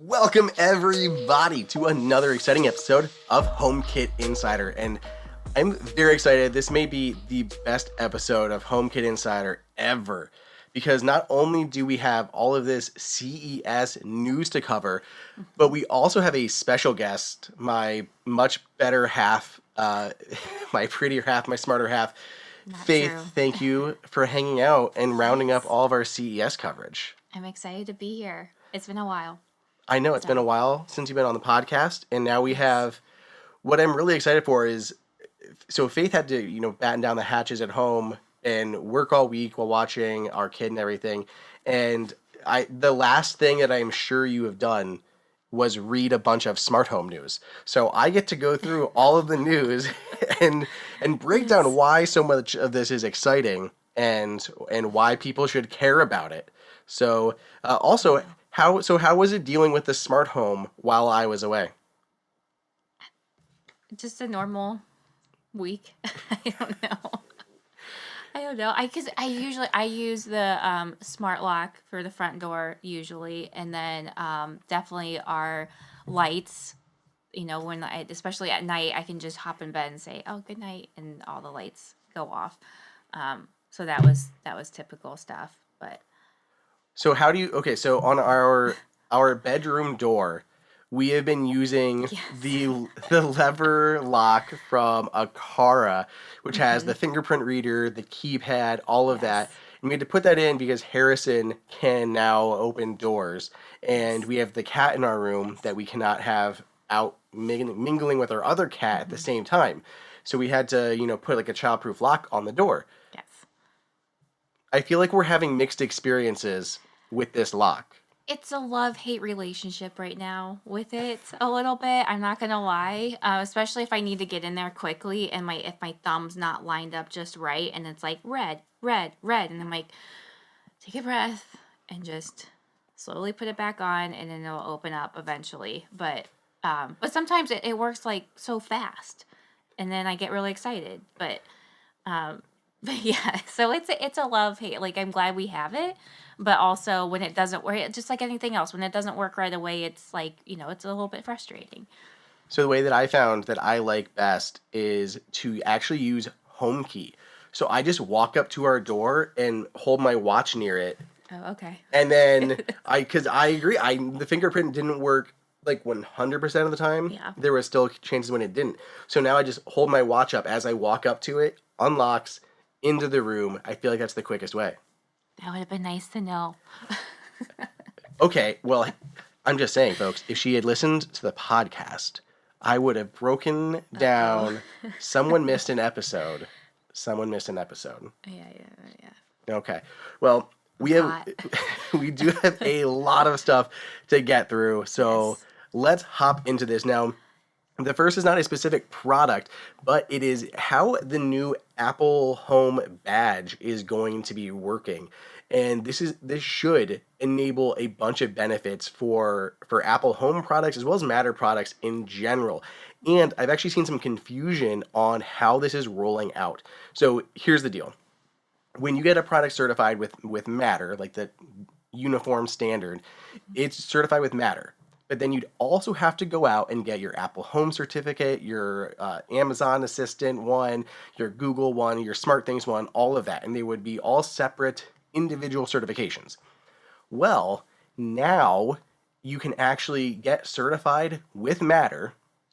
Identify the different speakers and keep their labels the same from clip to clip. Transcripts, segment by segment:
Speaker 1: Welcome everybody to another exciting episode of HomeKit Insider, and I'm very excited. This may be the best episode of HomeKit Insider ever, because not only do we have all of this CES news to cover, but we also have a special guest, my much better half, my prettier half, my smarter half.
Speaker 2: Not
Speaker 1: Faith,
Speaker 2: true.
Speaker 1: thank you for hanging out and rounding up all of our CES coverage.
Speaker 2: I'm excited to be here. It's been a while.
Speaker 1: I know it's been a while since you've been on the podcast, and now we have, what I'm really excited for is, so Faith had to, batten down the hatches at home and work all week while watching our kid and everything. And the last thing that I'm sure you have done was read a bunch of smart home news. So I get to go through all of the news and break down why so much of this is exciting and why people should care about it. So also, how was it dealing with the smart home while I was away?
Speaker 2: Just a normal week. I don't know. I use the smart lock for the front door usually, and then definitely our lights. When especially at night, I can just hop in bed and say, "Oh, good night," and all the lights go off. So that was typical stuff, but.
Speaker 1: So so on our bedroom door, we have been using the lever lock from Aqara, which has the fingerprint reader, the keypad, all of that. And we had to put that in because Harrison can now open doors. And we have the cat in our room that we cannot have out mingling with our other cat at the same time. So we had to, put like a childproof lock on the door.
Speaker 2: Yes.
Speaker 1: I feel like we're having mixed experiences with this lock.
Speaker 2: It's a love-hate relationship right now with it a little bit. I'm not gonna lie, especially if I need to get in there quickly and if my thumb's not lined up just right, and it's like red, red, red, and I'm like, take a breath and just slowly put it back on, and then it'll open up eventually. But sometimes it works like so fast, and then I get really excited. But yeah, so it's a love-hate. Like, I'm glad we have it. But also, when it doesn't work, just like anything else, when it doesn't work right away, it's like, it's a little bit frustrating.
Speaker 1: So the way that I found that I like best is to actually use HomeKey. So I just walk up to our door and hold my watch near it.
Speaker 2: Oh, okay.
Speaker 1: And then because I agree, the fingerprint didn't work like 100% of the time.
Speaker 2: Yeah.
Speaker 1: There was still chances when it didn't. So now I just hold my watch up as I walk up to it, unlocks into the room. I feel like that's the quickest way.
Speaker 2: That would have been nice to know.
Speaker 1: Okay, well, I'm just saying, folks, if she had listened to the podcast, I would have broken down. Someone missed an episode.
Speaker 2: Yeah.
Speaker 1: Okay. Well, we do have a lot of stuff to get through, so let's hop into this. Now, the first is not a specific product, but it is how the new Apple Home badge is going to be working. And this should enable a bunch of benefits for Apple Home products as well as Matter products in general. And I've actually seen some confusion on how this is rolling out. So here's the deal. When you get a product certified with Matter, like the uniform standard, it's certified with Matter. But then you'd also have to go out and get your Apple Home certificate, your Amazon Assistant one, your Google one, your SmartThings one, all of that. And they would be all separate individual certifications. Well, now you can actually get certified with Matter,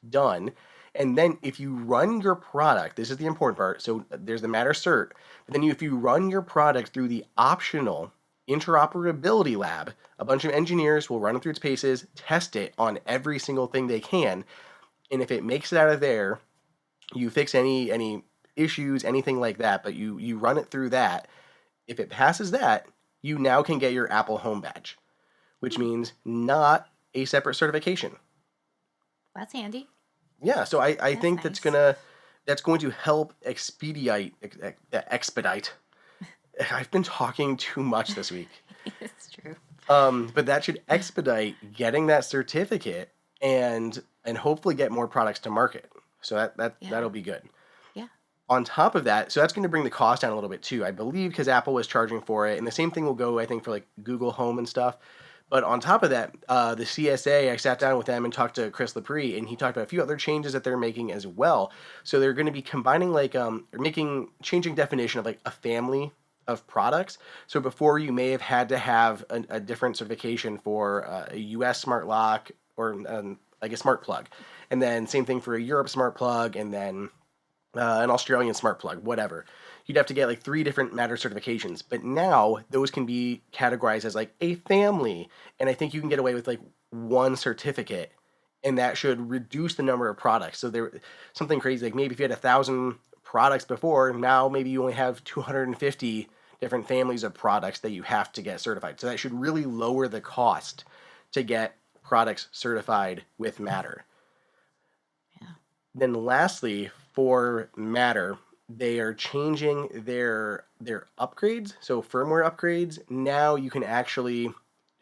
Speaker 1: done. And then if you run your product, this is the important part. So there's the Matter cert. But then if you run your product through the optional interoperability lab, a bunch of engineers will run it through its paces, test it on every single thing they can, and if it makes it out of there, you fix any issues, anything like that, but you run it through that. If it passes that, you now can get your Apple Home badge, which means not a separate certification.
Speaker 2: That's handy.
Speaker 1: Yeah, so I think
Speaker 2: nice.
Speaker 1: that's going to help expedite. I've been talking too much this week.
Speaker 2: It's true.
Speaker 1: But that should expedite getting that certificate and hopefully get more products to market. So that'll be good.
Speaker 2: Yeah.
Speaker 1: On top of that, so that's going to bring the cost down a little bit too, I believe, because Apple was charging for it, and the same thing will go, I think, for like Google Home and stuff. But on top of that, the CSA, I sat down with them and talked to Chris Lepre, and he talked about a few other changes that they're making as well. So they're going to be combining changing definition of like a family of products. So before you may have had to have a different certification for a US smart lock or like a smart plug, and then same thing for a Europe smart plug, and then an Australian smart plug, whatever. You'd have to get like 3 different Matter certifications, but now those can be categorized as like a family, and I think you can get away with like 1 certificate, and that should reduce the number of products. So there, something crazy like maybe if you had 1,000 products before, now maybe you only have 250 different families of products that you have to get certified. So that should really lower the cost to get products certified with Matter.
Speaker 2: Yeah.
Speaker 1: Then lastly, for Matter, they are changing their upgrades. So firmware upgrades, now you can actually,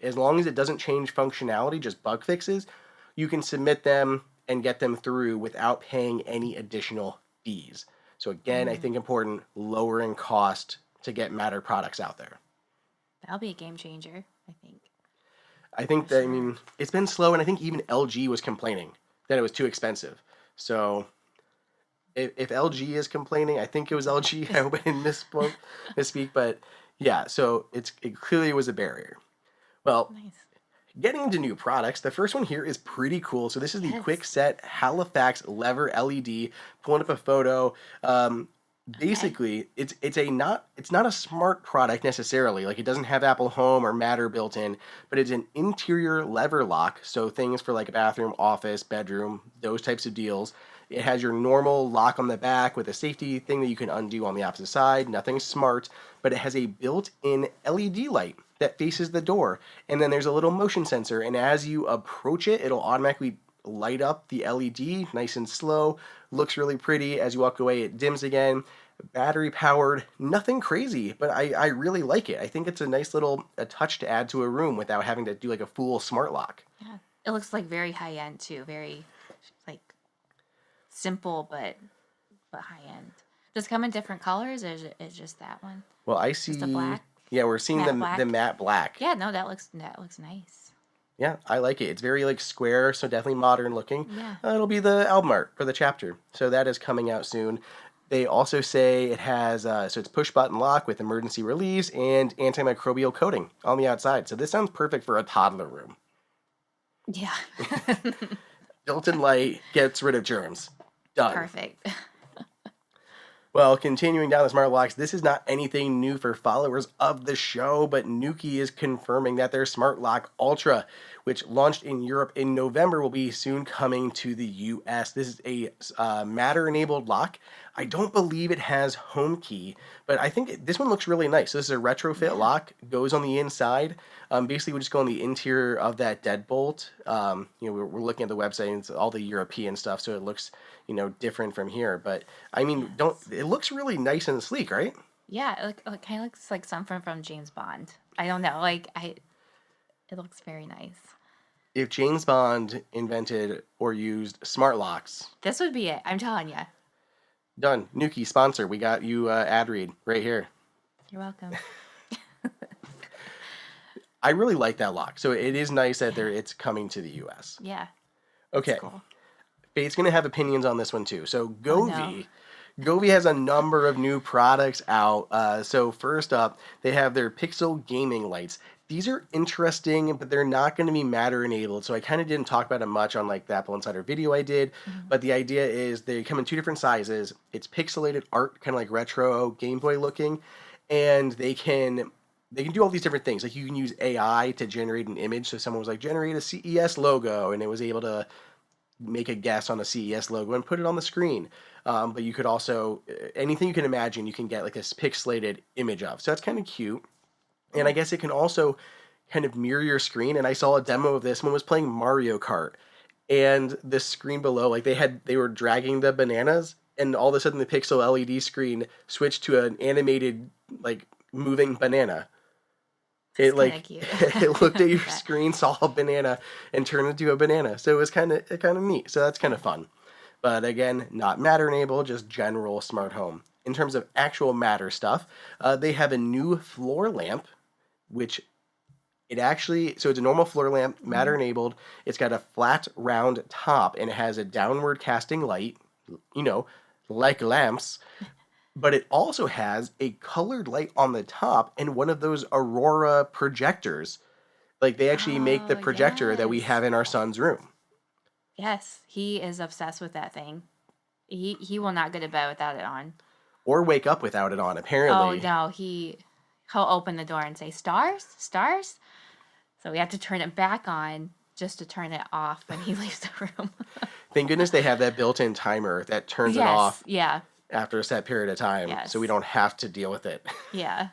Speaker 1: as long as it doesn't change functionality, just bug fixes, you can submit them and get them through without paying any additional fees. So again, I think important, lowering cost to get Matter products out there.
Speaker 2: That'll be a game changer, I think.
Speaker 1: I think that, I mean, it's been slow, and I think even LG was complaining that it was too expensive. So if LG is complaining, I think it was LG. I hope I didn't misspeak, but yeah, so it clearly was a barrier. Well,
Speaker 2: Nice.
Speaker 1: getting into new products, the first one here is pretty cool. So this is the
Speaker 2: Yes.
Speaker 1: Kwikset Halifax lever LED. Pulling up a photo. Basically, it's not a smart product necessarily. Like, it doesn't have Apple Home or Matter built in, but it's an interior lever lock. So things for like a bathroom, office, bedroom, those types of deals. It has your normal lock on the back with a safety thing that you can undo on the opposite side. Nothing smart, but it has a built-in LED light that faces the door. And then there's a little motion sensor, and as you approach it, it'll automatically light up the LED nice and slow. Looks really pretty. As you walk away, it dims again. Battery powered, nothing crazy, but I really like it. I think it's a nice little touch to add to a room without having to do like a full smart lock.
Speaker 2: Yeah. It looks like very high end too. Very like simple but high end. Does it come in different colors, or is it just that one?
Speaker 1: Well, I see.
Speaker 2: Just a black?
Speaker 1: Yeah, we're seeing
Speaker 2: Matte black?
Speaker 1: the matte black.
Speaker 2: Yeah, no, that looks nice.
Speaker 1: Yeah, I like it. It's very like square, so definitely modern looking.
Speaker 2: Yeah.
Speaker 1: It'll be the album art for the chapter, so that is coming out soon. They also say it has so it's push button lock with emergency release and antimicrobial coating on the outside. So this sounds perfect for a toddler room.
Speaker 2: Yeah.
Speaker 1: Built-in light gets rid of germs. Done.
Speaker 2: Perfect.
Speaker 1: Well, continuing down the smart locks, this is not anything new for followers of the show, but Nuki is confirming that their Smart Lock Ultra, which launched in Europe in November, will be soon coming to the US. This is a Matter-enabled lock. I don't believe it has HomeKey, but I think this one looks really nice. So this is a retrofit lock, goes on the inside. Basically, we just go on the interior of that deadbolt. We're looking at the website, and it's all the European stuff, so it looks different from here. But I mean, it looks really nice and sleek, right?
Speaker 2: Yeah, it kind of looks like something from James Bond. I don't know, it looks very nice.
Speaker 1: If James Bond invented or used smart locks,
Speaker 2: This would be it. I'm telling you.
Speaker 1: done. Nuki sponsor. We got you ad read right here.
Speaker 2: You're welcome.
Speaker 1: I really like that lock. So it is nice that it's coming to the US.
Speaker 2: Yeah.
Speaker 1: Okay.
Speaker 2: Cool.
Speaker 1: Faith's going to have opinions on this one too. So
Speaker 2: Oh,
Speaker 1: Govee.
Speaker 2: no.
Speaker 1: Govee has a number of new products out. So first up, they have their Pixel gaming lights. These are interesting, but they're not going to be Matter enabled. So I kind of didn't talk about it much on like the AppleInsider video I did.
Speaker 2: Mm-hmm.
Speaker 1: But the idea is they come in 2 different sizes. It's pixelated art, kind of like retro Game Boy looking, and they can do all these different things. Like you can use AI to generate an image. So someone was like, generate a CES logo, and it was able to make a guess on a CES logo and put it on the screen. But you could also, anything you can imagine, you can get like this pixelated image of. So that's kind of cute. And I guess it can also kind of mirror your screen. And I saw a demo of this. One was playing Mario Kart, and the screen below, like they were dragging the bananas, and all of a sudden the pixel LED screen switched to an animated like moving banana. It like
Speaker 2: cute.
Speaker 1: it looked at your screen, saw a banana, and turned into a banana. So it was kind of neat. So that's kind of fun. But again, not Matter enabled, just general smart home. In terms of actual Matter stuff, they have a new floor lamp, which It actually, so it's a normal floor lamp, matter enabled. It's got a flat, round top, and it has a downward casting light, you know, like lamps. But it also has a colored light on the top and one of those Aurora projectors. Like they actually make the
Speaker 2: Oh,
Speaker 1: projector that we
Speaker 2: yes.
Speaker 1: have in our son's room.
Speaker 2: Yes, he is obsessed with that thing. He will not go to bed without it on.
Speaker 1: Or wake up without it on,
Speaker 2: Oh
Speaker 1: apparently.
Speaker 2: no, he'll open the door and say stars, stars. So we have to turn it back on just to turn it off when he leaves the room.
Speaker 1: Thank goodness they have that built-in timer that turns it off
Speaker 2: yeah,
Speaker 1: after a set period of time, so we
Speaker 2: yes,
Speaker 1: don't have to deal with it.
Speaker 2: yeah.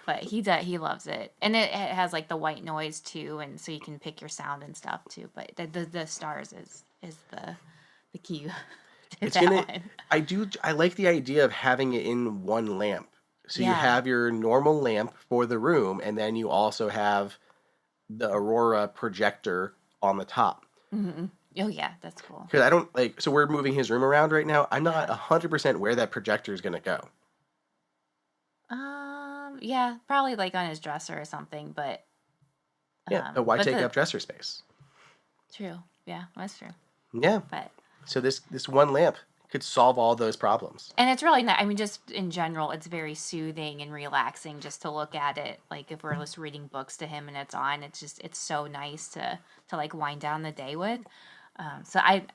Speaker 2: But he loves it, and it has like the white noise too, and so you can pick your sound and stuff too. But the stars is the key to
Speaker 1: It's
Speaker 2: that
Speaker 1: gonna.
Speaker 2: one.
Speaker 1: I like the idea of having it in one lamp. So you
Speaker 2: Yeah.
Speaker 1: have your normal lamp for the room, and then you also have the Aurora projector on the top.
Speaker 2: Mm-hmm. Oh yeah, that's cool.
Speaker 1: Because I don't like. So we're moving his room around right now. I'm not
Speaker 2: Yeah.
Speaker 1: 100% where that projector is gonna go.
Speaker 2: Yeah, probably like on his dresser or something, but
Speaker 1: Yeah, but why
Speaker 2: but
Speaker 1: take up dresser space?
Speaker 2: true. Yeah, that's true.
Speaker 1: Yeah.
Speaker 2: But
Speaker 1: So this one lamp could solve all those problems.
Speaker 2: and it's really not. I mean, just in general, it's very soothing and relaxing just to look at it. Like if we're just reading books to him and it's on, it's so nice to like wind down the day with. So I'm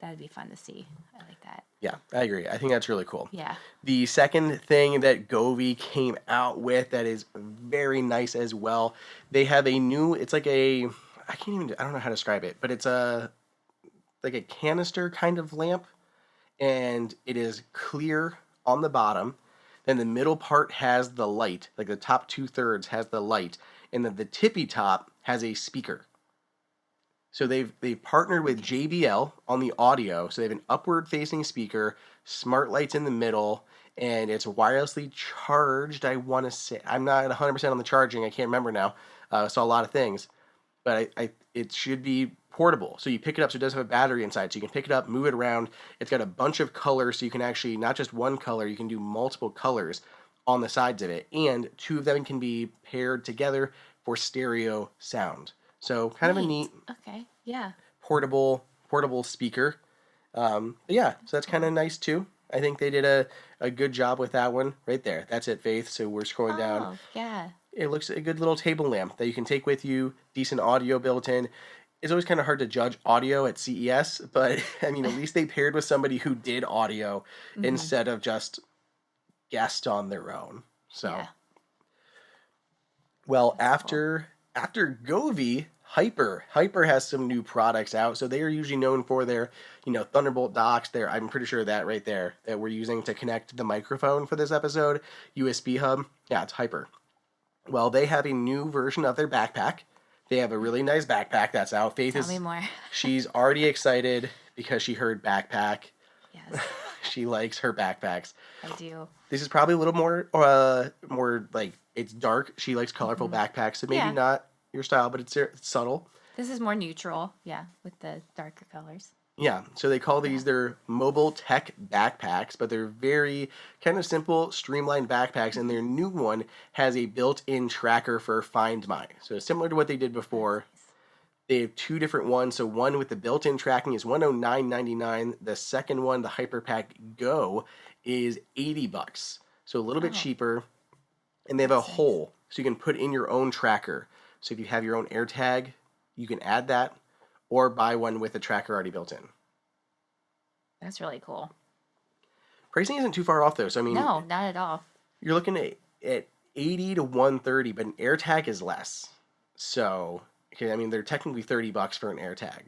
Speaker 2: that'd be fun to see. I like that.
Speaker 1: Yeah, I agree. I think that's really cool.
Speaker 2: Yeah.
Speaker 1: The second thing that Govee came out with that is very nice as well, they have a new, it's like a, I don't know how to describe it, but it's like a canister kind of lamp, and it is clear on the bottom. Then the middle part has the light, like the top 2/3 has the light, and then the tippy top has a speaker. So they've partnered with JBL on the audio. So they have an upward facing speaker, smart lights in the middle, and it's wirelessly charged. I want to say I'm not 100% on the charging. I can't remember now. I saw a lot of things, but it should be portable. So you pick it up. So it does have a battery inside. So you can pick it up, move it around. It's got a bunch of colors. So you can actually not just one color. You can do multiple colors on the sides of it, and two of them can be paired together for stereo sound. So kind of a neat
Speaker 2: Okay. Yeah.
Speaker 1: portable speaker. But yeah, so that's kind of nice too. I think they did a good job with that one right there. That's it, Faith. So we're scrolling down.
Speaker 2: Oh yeah.
Speaker 1: It looks a good little table lamp that you can take with you. Decent audio built in. It's always kind of hard to judge audio at CES, but I mean, at least they paired with somebody who did audio instead of just guessed on their own. So,
Speaker 2: Yeah.
Speaker 1: well,
Speaker 2: That's cool.
Speaker 1: after Govee, Hyper has some new products out. So they are usually known for their, Thunderbolt docks. There, I'm pretty sure that right there that we're using to connect the microphone for this episode, USB hub. Yeah, it's Hyper. Well, they have a new version of their backpack. They have a really nice backpack that's out.
Speaker 2: Tell me more.
Speaker 1: She's already excited because she heard backpack.
Speaker 2: Yes,
Speaker 1: She likes her backpacks.
Speaker 2: I do.
Speaker 1: This is probably a little more like it's dark. She likes colorful backpacks, so maybe
Speaker 2: Yeah.
Speaker 1: not your style, but it's subtle.
Speaker 2: This is more neutral. Yeah, with the darker colors.
Speaker 1: Yeah, so they call these their mobile tech backpacks, but they're very kind of simple, streamlined backpacks, and their new one has a built-in tracker for Find My. So similar to what they did before, they have two different ones. So one with the built-in tracking is $109.99. The second one, the HyperPack Go, is $80. So a little bit
Speaker 2: Oh,
Speaker 1: cheaper, and they have a
Speaker 2: that's nice.
Speaker 1: hole, so you can put in your own tracker. So if you have your own AirTag, you can add that, or buy one with a tracker already built in.
Speaker 2: That's really cool.
Speaker 1: Pricing isn't too far off though. So I mean,
Speaker 2: No, not at all.
Speaker 1: you're looking at 80 to 130, but an AirTag is less. So okay, I mean, they're technically $30 for an AirTag.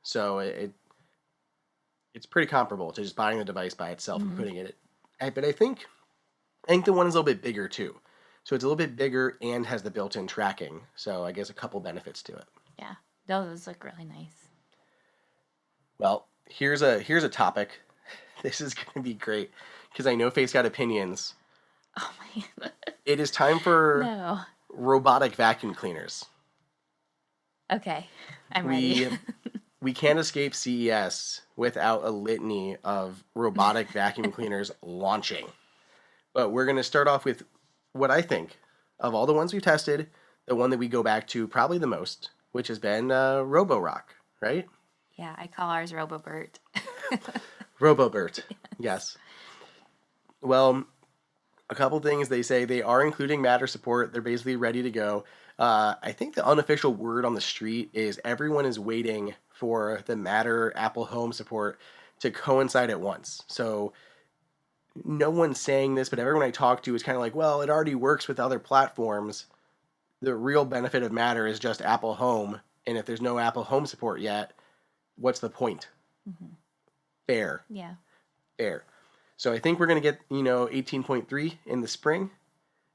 Speaker 1: So it's pretty comparable to just buying the device by itself and putting it. But I think the one is a little bit bigger too. So it's a little bit bigger and has the built-in tracking. So I guess a couple benefits to it.
Speaker 2: Yeah, those look really nice.
Speaker 1: Well, here's a topic. This is going to be great because I know Faith's got opinions.
Speaker 2: Oh my.
Speaker 1: It is time for
Speaker 2: No.
Speaker 1: robotic vacuum cleaners.
Speaker 2: Okay, I'm ready.
Speaker 1: We can't escape CES without a litany of robotic vacuum cleaners launching. But we're going to start off with what I think of all the ones we've tested, the one that we go back to probably the most, which has been Roborock, right?
Speaker 2: Yeah, I call ours Robobert.
Speaker 1: Robobert, yes. Well, a couple things they say they are including Matter support. They're basically ready to go. I think the unofficial word on the street is everyone is waiting for the Matter Apple Home support to coincide at once. So no one's saying this, but everyone I talk to is kind of like, well, it already works with other platforms. The real benefit of Matter is just Apple Home. And if there's no Apple Home support yet, what's the point?
Speaker 2: Mm-hmm.
Speaker 1: Fair.
Speaker 2: Yeah.
Speaker 1: Fair. So I think we're going to get, 18.3 in the spring.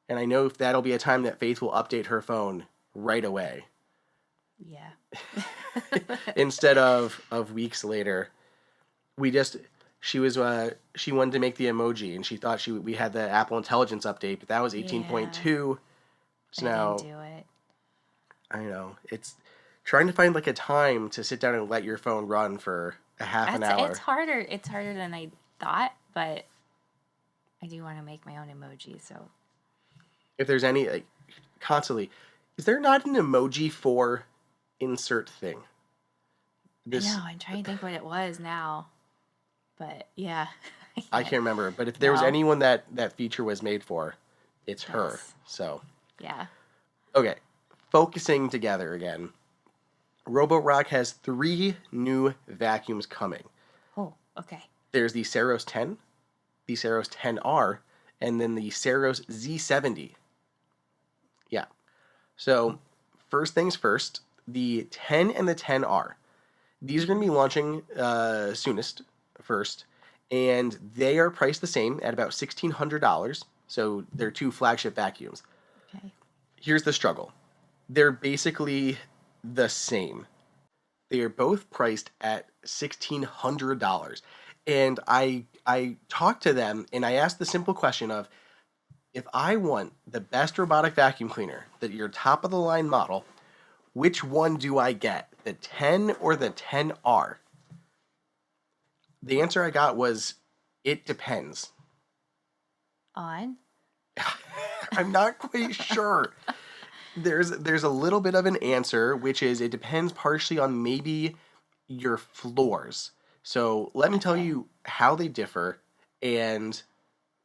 Speaker 1: And I know if that'll be a time that Faith will update her phone right away.
Speaker 2: Yeah.
Speaker 1: Instead of weeks later. She wanted to make the emoji and she thought we had the Apple Intelligence update, but that was 18.2. So now
Speaker 2: didn't do it.
Speaker 1: I know. It's trying to find like a time to sit down and let your phone run for a half an hour.
Speaker 2: It's harder. It's harder than I thought, but I do want to make my own emoji, so
Speaker 1: If there's any constantly, is there not an emoji for insert thing?
Speaker 2: I know, I'm trying to think what it was now. But yeah.
Speaker 1: I can't remember. But if there was anyone that feature was made for, it's her. So
Speaker 2: yeah.
Speaker 1: Okay. Focusing together again. Roborock has 3 new vacuums coming.
Speaker 2: Oh, okay.
Speaker 1: There's the Saros 10, the Saros 10R, and then the Saros Z70. Yeah. So, first things first, the 10 and the 10R. These are going to be launching soonest first, and they are priced the same at about $1,600. So, they're 2 flagship vacuums.
Speaker 2: Okay.
Speaker 1: Here's the struggle. They're basically the same. They are both priced at $1,600. And I talked to them and I asked the simple question of, if I want the best robotic vacuum cleaner, your top of the line model, which one do I get? The 10 or the 10R? The answer I got was, it depends.
Speaker 2: On?
Speaker 1: I'm not quite sure. There's a little bit of an answer, which is it depends partially on maybe your floors. So let me tell you how they differ, and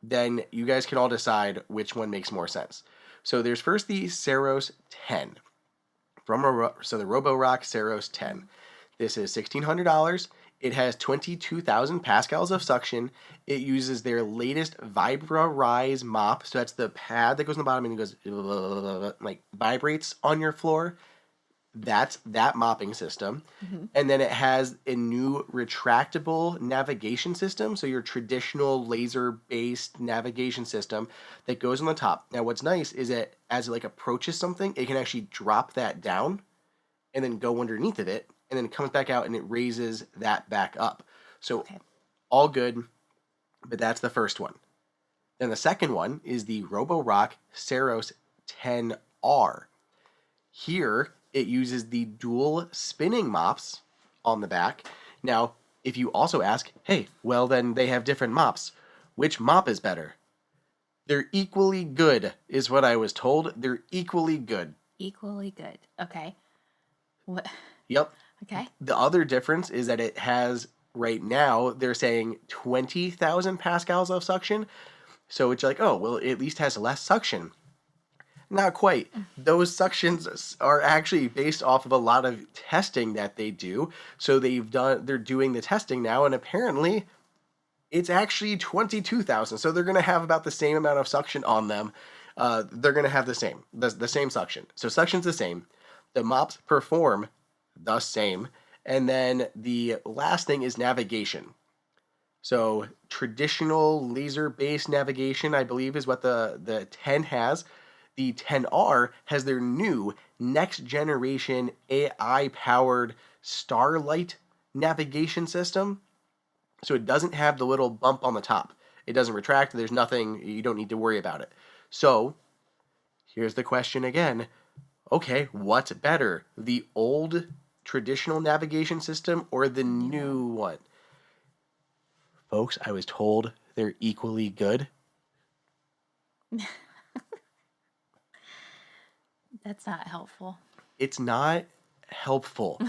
Speaker 1: then you guys can all decide which one makes more sense. So there's first the Saros 10 the Roborock Saros 10. This is $1,600. It has 22,000 pascals of suction. It uses their latest VibraRise mop. So that's the pad that goes on the bottom and it goes like vibrates on your floor. That's that mopping system. Mm-hmm. And then it has a new retractable navigation system. So your traditional laser-based navigation system that goes on the top. Now what's nice is that as it like approaches something, it can actually drop that down and then go underneath of it. And then it comes back out and it raises that back up. So all good, but that's the first one. Then the second one is the Roborock Saros 10R. Here, it uses the dual spinning mops on the back. Now, if you also ask, hey, well then they have different mops. Which mop is better? They're equally good, is what I was told. They're equally good.
Speaker 2: Equally good. Okay. What?
Speaker 1: Yep.
Speaker 2: Okay.
Speaker 1: The other difference is that it has, right now, they're saying 20,000 pascals of suction. So it's like, oh, well, it at least has less suction. Not quite. Those suctions are actually based off of a lot of testing that they do. So they're doing the testing now, and apparently it's actually 22,000. So they're going to have about the same amount of suction on them. They're going to have the same suction. So suction's the same. The mops perform the same. And then the last thing is navigation. So traditional laser-based navigation, I believe, is what the 10 has. The 10R has their new next-generation AI-powered Starlight navigation system. So it doesn't have the little bump on the top. It doesn't retract. There's nothing. You don't need to worry about it. So here's the question again. Okay, what's better? The old traditional navigation system or the new one? Folks, I was told they're equally good.
Speaker 2: That's not helpful.
Speaker 1: It's not helpful.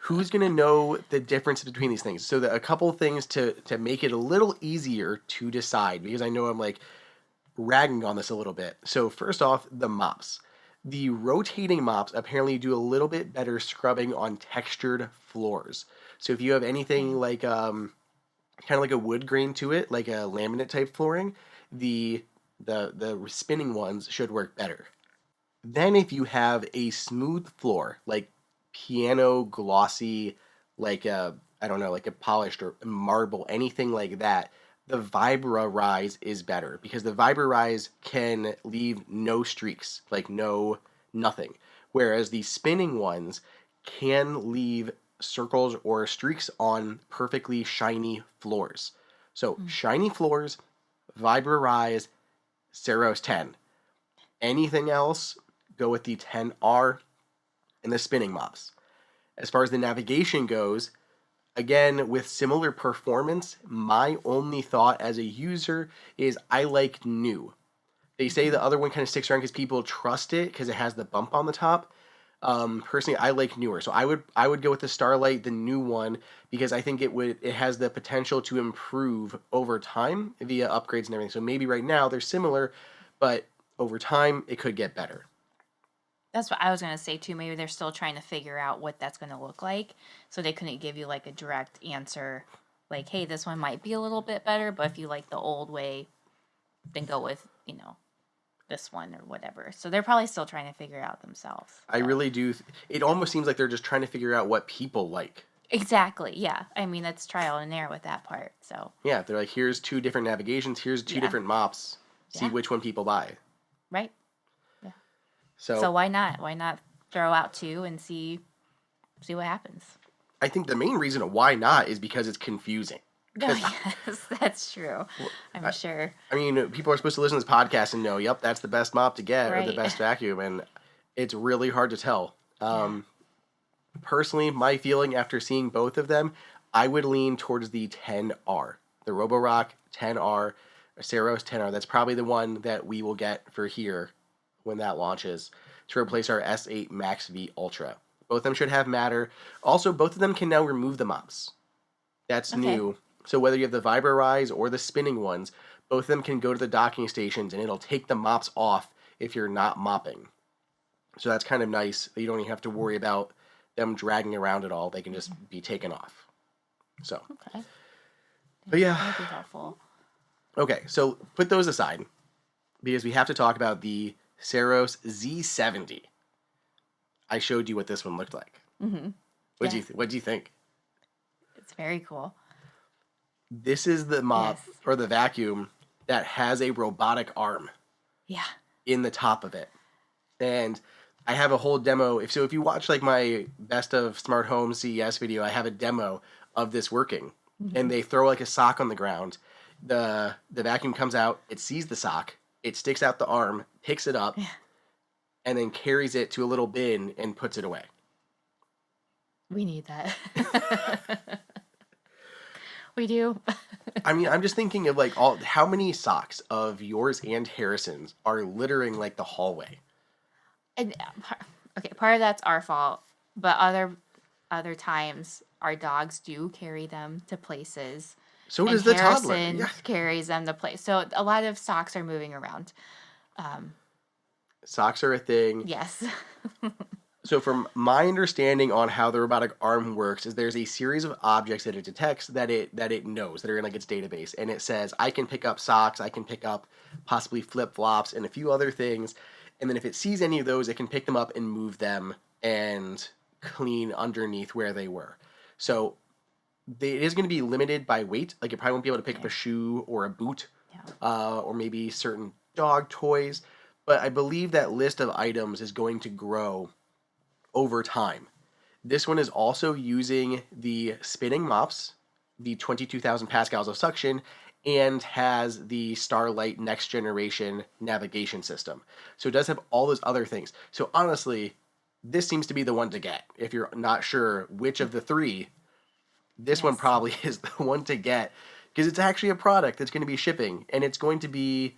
Speaker 1: Who's going to know the difference between these things? So a couple things to make it a little easier to decide, because I know I'm like ragging on this a little bit. So first off, the mops. The rotating mops apparently do a little bit better scrubbing on textured floors. So if you have anything like kind of like a wood grain to it, like a laminate type flooring, the spinning ones should work better. Then if you have a smooth floor, like piano glossy, like I don't know, like a polished or marble, anything like that, the Vibra-Rise is better because the Vibra-Rise can leave no streaks, like nothing. Whereas the spinning ones can leave circles or streaks on perfectly shiny floors. So shiny floors, Vibra-Rise, Saros 10. Anything else, go with the 10R and the spinning mops. As far as the navigation goes, again, with similar performance, my only thought as a user is I like new. They say the other one kind of sticks around because people trust it because it has the bump on the top. Personally, I like newer, so I would go with the Starlight, the new one, because I think it has the potential to improve over time via upgrades and everything. So maybe right now they're similar, but over time it could get better.
Speaker 2: That's what I was going to say too. Maybe they're still trying to figure out what that's going to look like. So they couldn't give you like a direct answer. Like, hey, this one might be a little bit better, but if you like the old way, then go with, this one or whatever. So they're probably still trying to figure it out themselves.
Speaker 1: I really do. It almost seems like they're just trying to figure out what people like.
Speaker 2: Exactly. Yeah. I mean, that's trial and error with that part. So.
Speaker 1: Yeah. They're like, here's 2 different navigations. Here's 2 different mops. See which one people buy.
Speaker 2: Right.
Speaker 1: So
Speaker 2: why not? Why not throw out 2 and see what happens?
Speaker 1: I think the main reason why not is because it's confusing.
Speaker 2: Oh, yes, that's true. I'm sure.
Speaker 1: I mean, people are supposed to listen to this podcast and know, yep, that's the best mop to get or the best vacuum, and it's really hard to tell. Personally, my feeling after seeing both of them, I would lean towards the 10R. The Roborock 10R, or Saros 10R. That's probably the one that we will get for here when that launches to replace our S8 Max V Ultra. Both of them should have Matter. Also, both of them can now remove the mops. That's new. So whether you have the Vibra-Rise or the spinning ones, both of them can go to the docking stations and it'll take the mops off if you're not mopping. So that's kind of nice. You don't even have to worry about them dragging around at all. They can just be taken off. So.
Speaker 2: Okay.
Speaker 1: But yeah.
Speaker 2: That would be helpful.
Speaker 1: Okay, so put those aside because we have to talk about the Saros Z70. I showed you what this one looked like.
Speaker 2: Mm-hmm.
Speaker 1: What'd you think?
Speaker 2: It's very cool.
Speaker 1: This is the mop or the vacuum that has a robotic arm.
Speaker 2: Yeah.
Speaker 1: In the top of it. And I have a whole demo. If you watch like my best of smart home CES video, I have a demo of this working. Mm-hmm. And they throw like a sock on the ground. The vacuum comes out, it sees the sock, it sticks out the arm, picks it up, and then carries it to a little bin and puts it away.
Speaker 2: We need that. We do.
Speaker 1: I mean, I'm just thinking of like how many socks of yours and Harrison's are littering like the hallway.
Speaker 2: And part of that's our fault, but other times our dogs do carry them to places.
Speaker 1: So does the toddler.
Speaker 2: Harrison carries them to place. So a lot of socks are moving around.
Speaker 1: Socks are a thing.
Speaker 2: Yes.
Speaker 1: So from my understanding on how the robotic arm works is there's a series of objects that it detects that it knows that are in like its database, and it says I can pick up socks, I can pick up possibly flip-flops and a few other things, and then if it sees any of those, it can pick them up and move them and clean underneath where they were. So it is going to be limited by weight. Like you probably won't be able to pick up a shoe or a boot, or maybe certain dog toys. But I believe that list of items is going to grow over time. This one is also using the spinning mops, the 22,000 pascals of suction, and has the Starlight next generation navigation system. So it does have all those other things. So honestly, this seems to be the one to get. If you're not sure which of the 3, this one probably is the one to get because it's actually a product that's going to be shipping and it's going to be,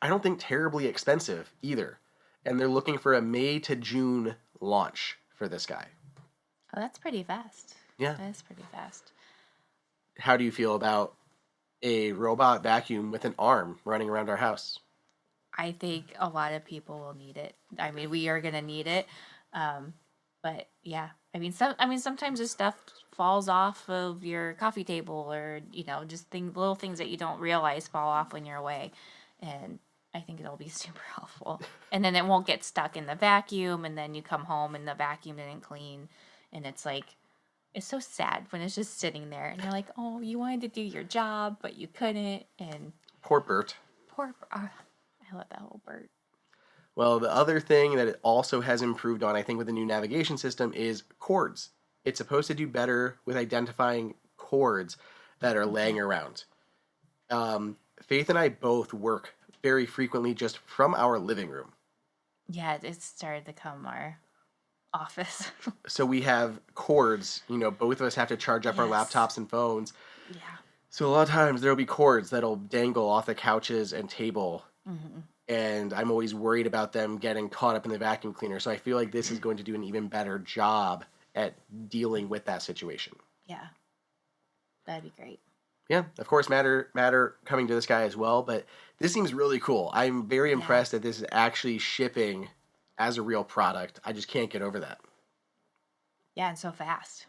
Speaker 1: I don't think, terribly expensive either. and they're looking for a May to June launch for this guy.
Speaker 2: Oh, that's pretty fast.
Speaker 1: Yeah.
Speaker 2: That is pretty fast.
Speaker 1: How do you feel about a robot vacuum with an arm running around our house?
Speaker 2: I think a lot of people will need it. I mean, we are gonna need it. But yeah, sometimes this stuff falls off of your coffee table, or just little things that you don't realize fall off when you're away, and I think it'll be super helpful. And then it won't get stuck in the vacuum, and then you come home and the vacuum didn't clean, and it's so sad when it's just sitting there, and you're like, oh, you wanted to do your job, but you couldn't, and
Speaker 1: Poor Bert.
Speaker 2: I love that whole Bert.
Speaker 1: Well, the other thing that it also has improved on, I think, with the new navigation system is cords. It's supposed to do better with identifying cords that are laying around. Faith and I both work very frequently just from our living room.
Speaker 2: Yeah, it started to come our office.
Speaker 1: So we have cords, both of us have to charge up our laptops and phones.
Speaker 2: Yeah.
Speaker 1: So a lot of times there'll be cords that'll dangle off the couches and table.
Speaker 2: Mm-hmm.
Speaker 1: And I'm always worried about them getting caught up in the vacuum cleaner. So I feel like this is going to do an even better job at dealing with that situation.
Speaker 2: Yeah. That'd be great.
Speaker 1: Yeah, of course, Matter coming to this guy as well, but this seems really cool. I'm very impressed that this is actually shipping as a real product. I just can't get over that.
Speaker 2: Yeah, and so fast.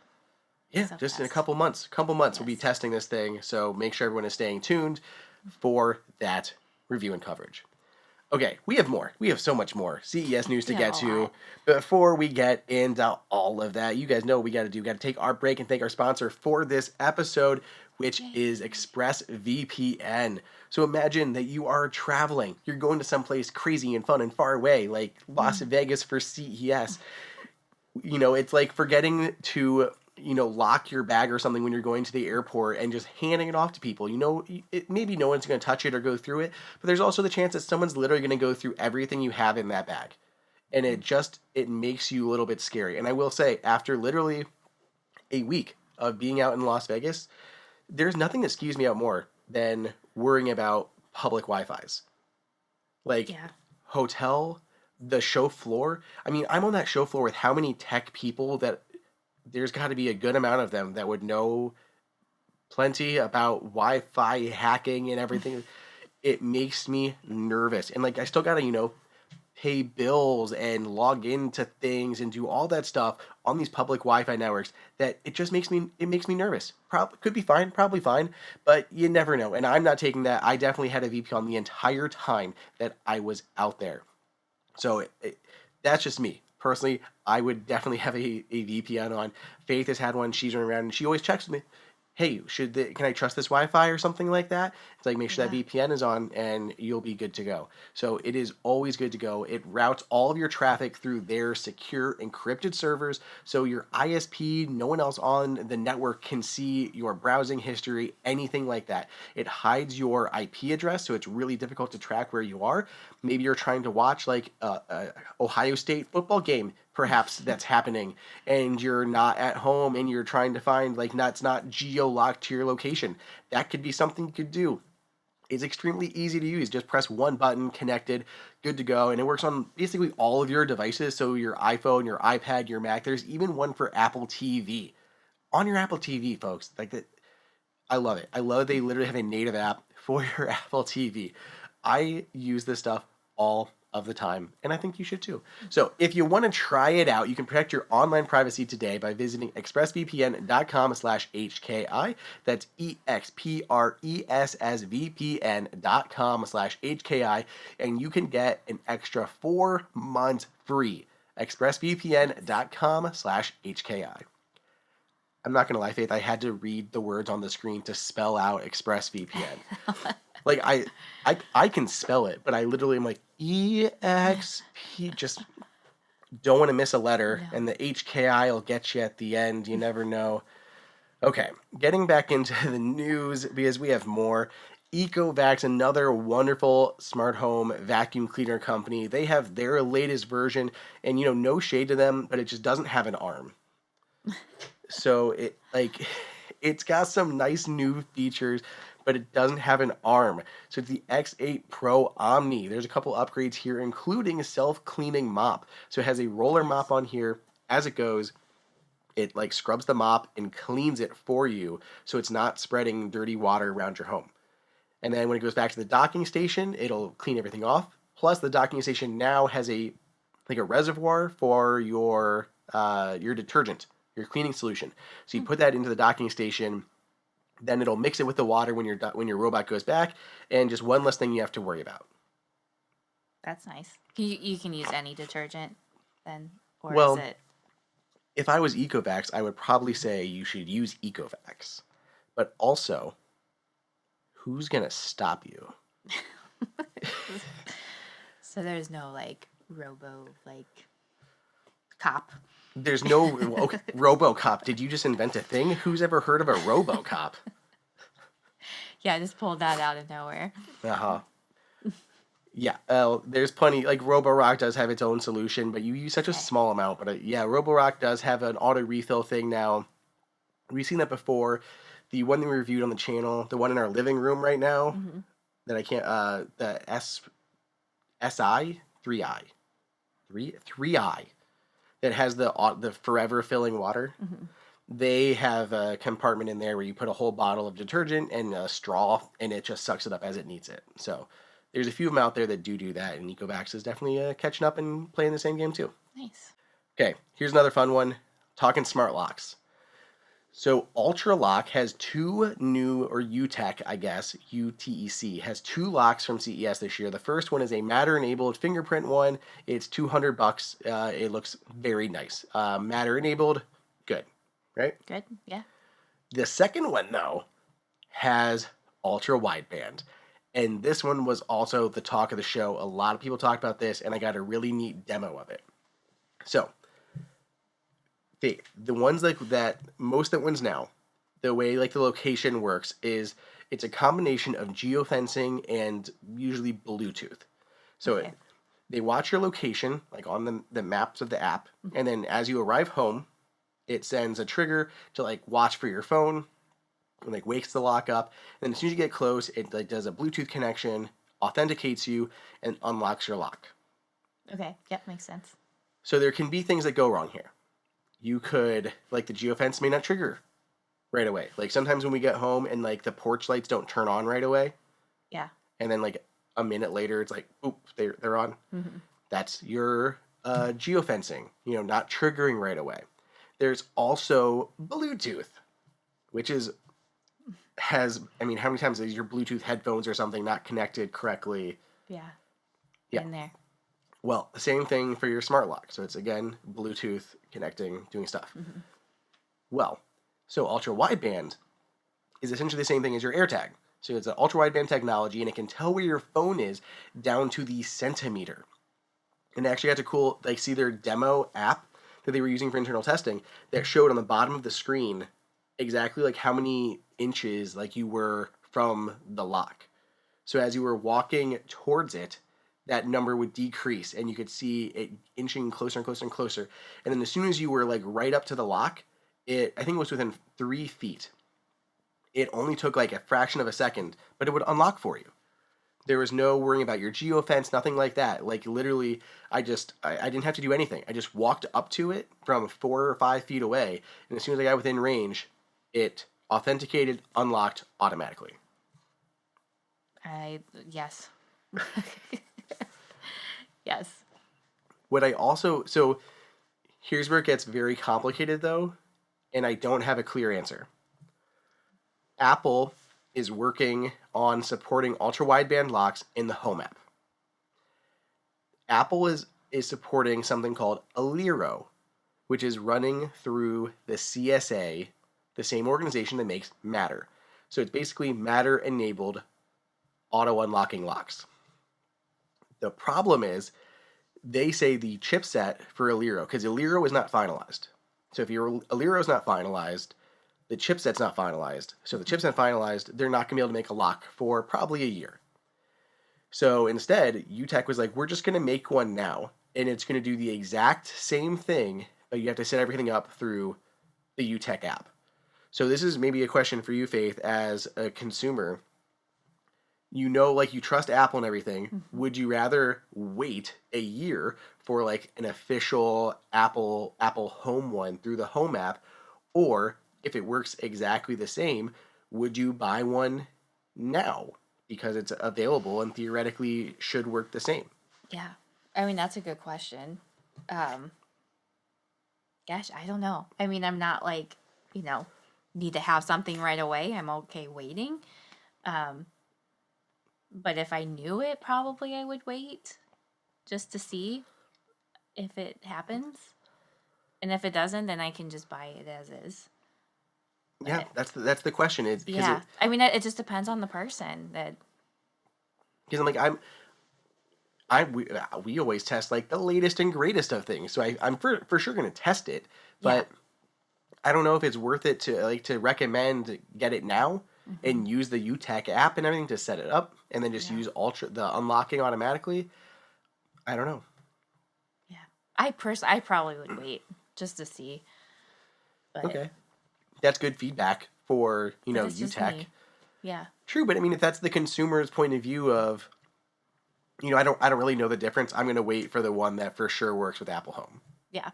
Speaker 1: Yeah,
Speaker 2: so
Speaker 1: just
Speaker 2: fast.
Speaker 1: in a couple months. We'll be testing this thing, so make sure everyone is staying tuned for that review and coverage. Okay, we have more. We have so much more CES news to get to. Before we get into all of that, you guys know what we got to do. We got to take our break and thank our sponsor for this episode, which is ExpressVPN. So imagine that you are traveling. You're going to someplace crazy and fun and far away, like Las Vegas for CES. It's like forgetting to lock your bag or something when you're going to the airport and just handing it off to people. Maybe no one's going to touch it or go through it, but there's also the chance that someone's literally going to go through everything you have in that bag. And it makes you a little bit scary. And I will say, after literally a week of being out in Las Vegas, there's nothing that skews me out more than worrying about public Wi-Fis. Hotel, the show floor. I mean, I'm on that show floor with how many tech people that there's got to be a good amount of them that would know plenty about Wi-Fi hacking and everything. It makes me nervous. And I still got to, pay bills and log into things and do all that stuff on these public Wi-Fi networks that it makes me nervous. Could be fine, probably fine, but you never know. And I'm not taking that. I definitely had a VPN the entire time that I was out there. So that's just me. Personally, I would definitely have a VPN on. Faith has had one. She's running around and she always checks with me. Hey, can I trust this Wi-Fi or something like that? It's like, make sure that VPN is on and you'll be good to go. So it is always good to go. It routes all of your traffic through their secure encrypted servers. So your ISP, no one else on the network can see your browsing history, anything like that. It hides your IP address, so it's really difficult to track where you are. Maybe you're trying to watch a Ohio State football game, perhaps that's happening, and you're not at home and you're trying to find that's not geo-locked to your location. That could be something you could do. It's extremely easy to use. Just press one button, connected, good to go, and it works on basically all of your devices. So your iPhone, your iPad, your Mac. There's even one for Apple TV. On your Apple TV, folks, I love it. I love they literally have a native app for your Apple TV. I use this stuff all of the time, and I think you should too. So if you want to try it out, you can protect your online privacy today by visiting expressvpn.com/HKI. That's expressvpn.com/HKI, and you can get an extra 4 months free. expressvpn.com/HKI. I'm not going to lie, Faith, I had to read the words on the screen to spell out ExpressVPN. I can spell it, but I literally am like, EXP, just don't want to miss a letter, and the HKI will get you at the end. You never know. Okay, getting back into the news, because we have more. Ecovacs, another wonderful smart home vacuum cleaner company. They have their latest version, and no shade to them, but it just doesn't have an arm. So it's got some nice new features, but it doesn't have an arm. So it's the X8 Pro Omni. There's a couple upgrades here, including a self-cleaning mop. So it has a roller mop on here. As it goes, it like scrubs the mop and cleans it for you, so it's not spreading dirty water around your home. And then when it goes back to the docking station, it'll clean everything off. Plus, the docking station now has a reservoir for your detergent, your cleaning solution. So you put that into the docking station, then it'll mix it with the water when your robot goes back, and just one less thing you have to worry about.
Speaker 2: That's nice. You can use any detergent then, or
Speaker 1: Well,
Speaker 2: is it?
Speaker 1: if I was Ecovacs, I would probably say you should use Ecovacs. But also, who's gonna stop you?
Speaker 2: So there's no like cop.
Speaker 1: There's no RoboCop. Did you just invent a thing? Who's ever heard of a RoboCop?
Speaker 2: Yeah, I just pulled that out of nowhere.
Speaker 1: Uh-huh. Yeah, there's plenty. Like Roborock does have its own solution, but you use such a small amount. But yeah, Roborock does have an auto refill thing now. We've seen that before. The one that we reviewed on the channel, the one in our living room right now, that I can't. The SI 3i, 3i, that has the forever filling water. They have a compartment in there where you put a whole bottle of detergent and a straw, and it just sucks it up as it needs it. So there's a few of them out there that do that, and Ecovacs is definitely catching up and playing the same game too.
Speaker 2: Nice.
Speaker 1: Okay, here's another fun one. Talking smart locks. So UltraLoq has two new, or UTEC, I guess, UTEC, has two locks from CES this year. The first one is a Matter-enabled fingerprint one. It's $200. It looks very nice. Matter-enabled, good, right?
Speaker 2: Good, yeah.
Speaker 1: The second one, though, has ultra-wideband. And this one was also the talk of the show. A lot of people talked about this, and I got a really neat demo of it. So, the ones like that, most of the ones now, the way like the location works is it's a combination of geofencing and usually Bluetooth. So they watch your location, like on the maps of the app, and then as you arrive home, it sends a trigger to like watch for your phone, and like wakes the lock up. And then as soon as you get close, it like does a Bluetooth connection, authenticates you, and unlocks your lock.
Speaker 2: Okay, yep, makes sense.
Speaker 1: So there can be things that go wrong here. You could, like the geofence may not trigger right away. Like sometimes when we get home and like the porch lights don't turn on right away.
Speaker 2: Yeah.
Speaker 1: And then like a minute later, it's like, oop, they're on. That's your geofencing, not triggering right away. There's also Bluetooth, which how many times is your Bluetooth headphones or something not connected correctly?
Speaker 2: Yeah.
Speaker 1: Yeah.
Speaker 2: In there.
Speaker 1: Well, the same thing for your smart lock. So it's, again, Bluetooth, connecting, doing stuff. Well, so ultra-wideband is essentially the same thing as your AirTag. So it's an ultra-wideband technology, and it can tell where your phone is down to the centimeter. And actually had a cool, see their demo app that they were using for internal testing that showed on the bottom of the screen exactly like how many inches like you were from the lock. So as you were walking towards it, that number would decrease, and you could see it inching closer and closer and closer. And then as soon as you were like right up to the lock, I think it was within 3 feet. It only took like a fraction of a second, but it would unlock for you. There was no worrying about your geofence, nothing like that. Like literally, I didn't have to do anything. I just walked up to it from 4 or 5 feet away, and as soon as I got within range, it authenticated, unlocked automatically.
Speaker 2: Yes. Yes.
Speaker 1: So here's where it gets very complicated though, and I don't have a clear answer. Apple is working on supporting ultra-wideband locks in the Home app. Apple is supporting something called Aliro, which is running through the CSA, the same organization that makes Matter. So it's basically Matter-enabled auto-unlocking locks. The problem is, they say the chipset for Aliro, because Aliro is not finalized. So if your Aliro is not finalized, the chipset's not finalized. So if the chipset's not finalized, they're not going to be able to make a lock for probably a year. So instead, UTEC was like, we're just going to make one now, and it's going to do the exact same thing, but you have to set everything up through the UTEC app. So this is maybe a question for you, Faith, as a consumer. you know, like you trust Apple and everything,
Speaker 2: Mm-hmm.
Speaker 1: would you rather wait a year for like an official Apple Home one through the Home app, or if it works exactly the same, would you buy one now because it's available and theoretically should work the same?
Speaker 2: Yeah. I mean, that's a good question. Um, Gosh, I don't know. I mean, I'm not like, you know, need to have something right away. I'm okay waiting. Um, but if I knew it, probably I would wait just to see if it happens. And if it doesn't, then I can just buy it as is.
Speaker 1: Yeah,
Speaker 2: But
Speaker 1: that's the question. Is because
Speaker 2: yeah, I mean, it just depends on the person. That
Speaker 1: I'm like we always test like the latest and greatest of things, so I'm for sure going to test it,
Speaker 2: yeah,
Speaker 1: but I don't know if it's worth it to recommend get it now
Speaker 2: hmm
Speaker 1: and use the UTech app and everything to set it up, and then just
Speaker 2: yeah,
Speaker 1: use the unlocking automatically. I don't know.
Speaker 2: yeah. I probably would wait just to see, but
Speaker 1: Okay, that's good feedback for
Speaker 2: that's just
Speaker 1: UTech.
Speaker 2: me. Yeah,
Speaker 1: True, but I mean, if that's the consumer's point of view of I don't really know the difference. I'm going to wait for the one that for sure works with Apple Home.
Speaker 2: yeah,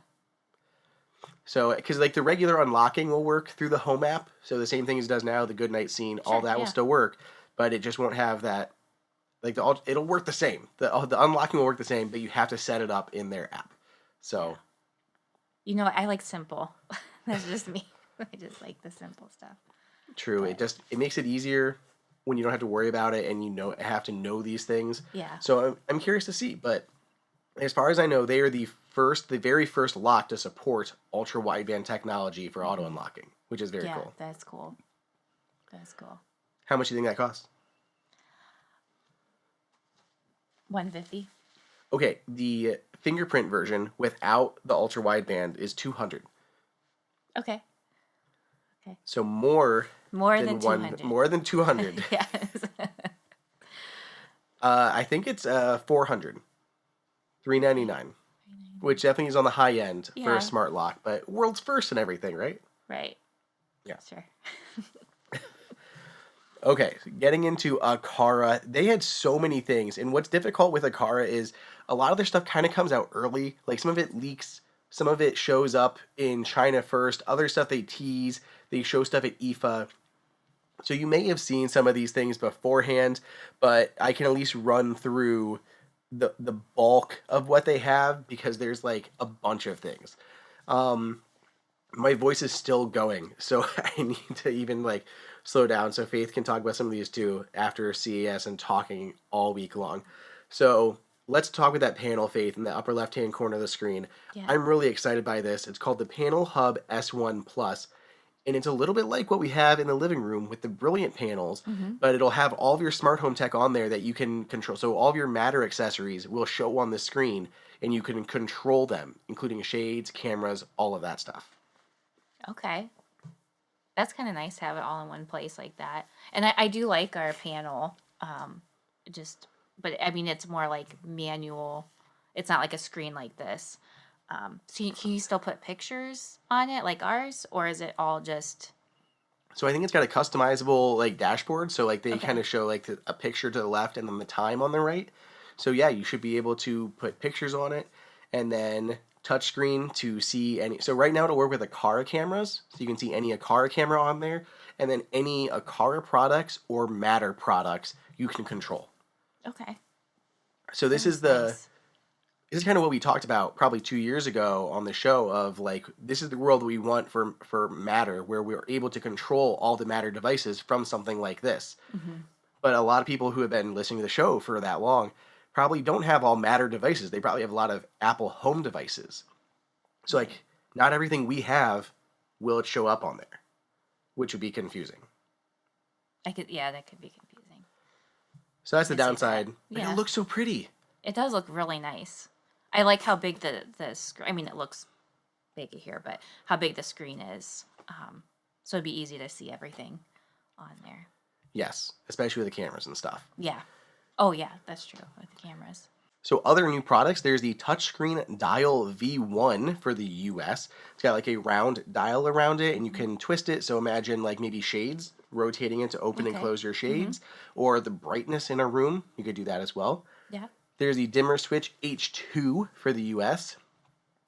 Speaker 1: So, because like the regular unlocking will work through the Home app, so the same thing as it does now, the good night scene, all
Speaker 2: sure,
Speaker 1: that will
Speaker 2: yeah.
Speaker 1: still work, but it just won't have that. Like it'll work the same. The unlocking will work the same, but you have to set it up in their app.
Speaker 2: Yeah.
Speaker 1: So
Speaker 2: You know, I like simple. That's just me. I just like the simple stuff.
Speaker 1: true.
Speaker 2: But
Speaker 1: It makes it easier when you don't have to worry about it and have to know these things.
Speaker 2: yeah.
Speaker 1: So I'm curious to see, but as far as I know, they are the very first lock to support ultra wideband technology for auto
Speaker 2: hmm
Speaker 1: unlocking, which is very
Speaker 2: Yeah,
Speaker 1: cool.
Speaker 2: that's cool. That's cool.
Speaker 1: How much do you think that costs?
Speaker 2: 150.
Speaker 1: Okay, the fingerprint version without the ultra wideband is 200.
Speaker 2: Okay. Okay.
Speaker 1: So more
Speaker 2: More than
Speaker 1: than one,
Speaker 2: 200.
Speaker 1: more than 200.
Speaker 2: Yes.
Speaker 1: I think it's 400, 399, which definitely is on the high end for a
Speaker 2: Yeah.
Speaker 1: smart lock, but world's first and everything, right?
Speaker 2: Right.
Speaker 1: Yeah.
Speaker 2: Sure.
Speaker 1: Okay, so getting into Aqara, they had so many things, and what's difficult with Aqara is a lot of their stuff kind of comes out early. Like some of it leaks, some of it shows up in China first. Other stuff they tease, they show stuff at IFA. So you may have seen some of these things beforehand, but I can at least run through the bulk of what they have because there's like a bunch of things. Um, my voice is still going, so I need to even like slow down so Faith can talk about some of these too after CES and talking all week long. So let's talk with that panel, Faith, in the upper left hand corner of the screen.
Speaker 2: Yeah.
Speaker 1: I'm really excited by this. It's called the Panel Hub S1 Plus, and it's a little bit like what we have in the living room with the Brilliant panels,
Speaker 2: Mm-hmm.
Speaker 1: but it'll have all of your smart home tech on there that you can control. So all of your Matter accessories will show on the screen, and you can control them, including shades, cameras, all of that stuff.
Speaker 2: Okay. That's kind of nice to have it all in one place like that. And I do like our panel. Just, but I mean, it's more like manual. It's not like a screen like this. So can you still put pictures on it like ours, or is it all just
Speaker 1: So I think it's got a customizable like dashboard. So like they
Speaker 2: okay?
Speaker 1: kind of show like a picture to the left and then the time on the right. So yeah, you should be able to put pictures on it, and then touchscreen to see any. So right now it'll work with Aqara cameras, so you can see any Aqara camera on there, and then any Aqara products or Matter products you can control.
Speaker 2: Okay.
Speaker 1: So
Speaker 2: That is nice.
Speaker 1: this is kind of what we talked about probably 2 years ago on the show of like this is the world we want for Matter, where we're able to control all the Matter devices from something like this.
Speaker 2: Mm-hmm.
Speaker 1: But a lot of people who have been listening to the show for that long probably don't have all Matter devices. They probably have a lot of Apple Home devices. So
Speaker 2: Right.
Speaker 1: like not everything we have will it show up on there, which would be confusing.
Speaker 2: Yeah, that could be confusing.
Speaker 1: So that's the
Speaker 2: I see that.
Speaker 1: downside. But
Speaker 2: Yeah.
Speaker 1: it looks so pretty.
Speaker 2: It does look really nice. I like how big the screen. I mean, it looks big here, but how big the screen is. So it'd be easy to see everything on there.
Speaker 1: Yes, especially with the cameras and stuff.
Speaker 2: Yeah. Oh yeah, that's true with the cameras.
Speaker 1: So other new products, there's the touchscreen dial V1 for the US. It's got like a round dial around it and you can twist it. So imagine like maybe shades rotating it to open and
Speaker 2: Okay.
Speaker 1: close your shades, or the brightness in a room. You could do that as well.
Speaker 2: Yeah.
Speaker 1: There's the dimmer switch H2 for the US.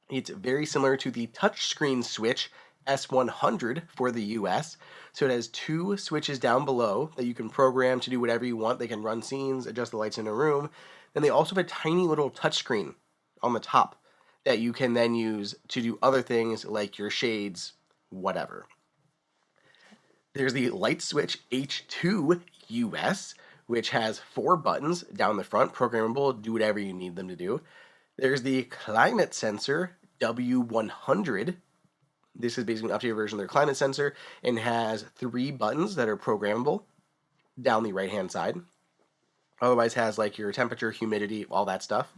Speaker 1: It's very similar to the touchscreen switch S100 for the US. So it has 2 switches down below that you can program to do whatever you want. They can run scenes, adjust the lights in a room. Then they also have a tiny little touchscreen on the top that you can then use to do other things like your shades, whatever. There's the light switch H2 US, which has 4 buttons down the front, programmable, do whatever you need them to do. There's the climate sensor W100. This is basically an updated version of their climate sensor and has 3 buttons that are programmable down the right-hand side. Otherwise has like your temperature, humidity, all that stuff.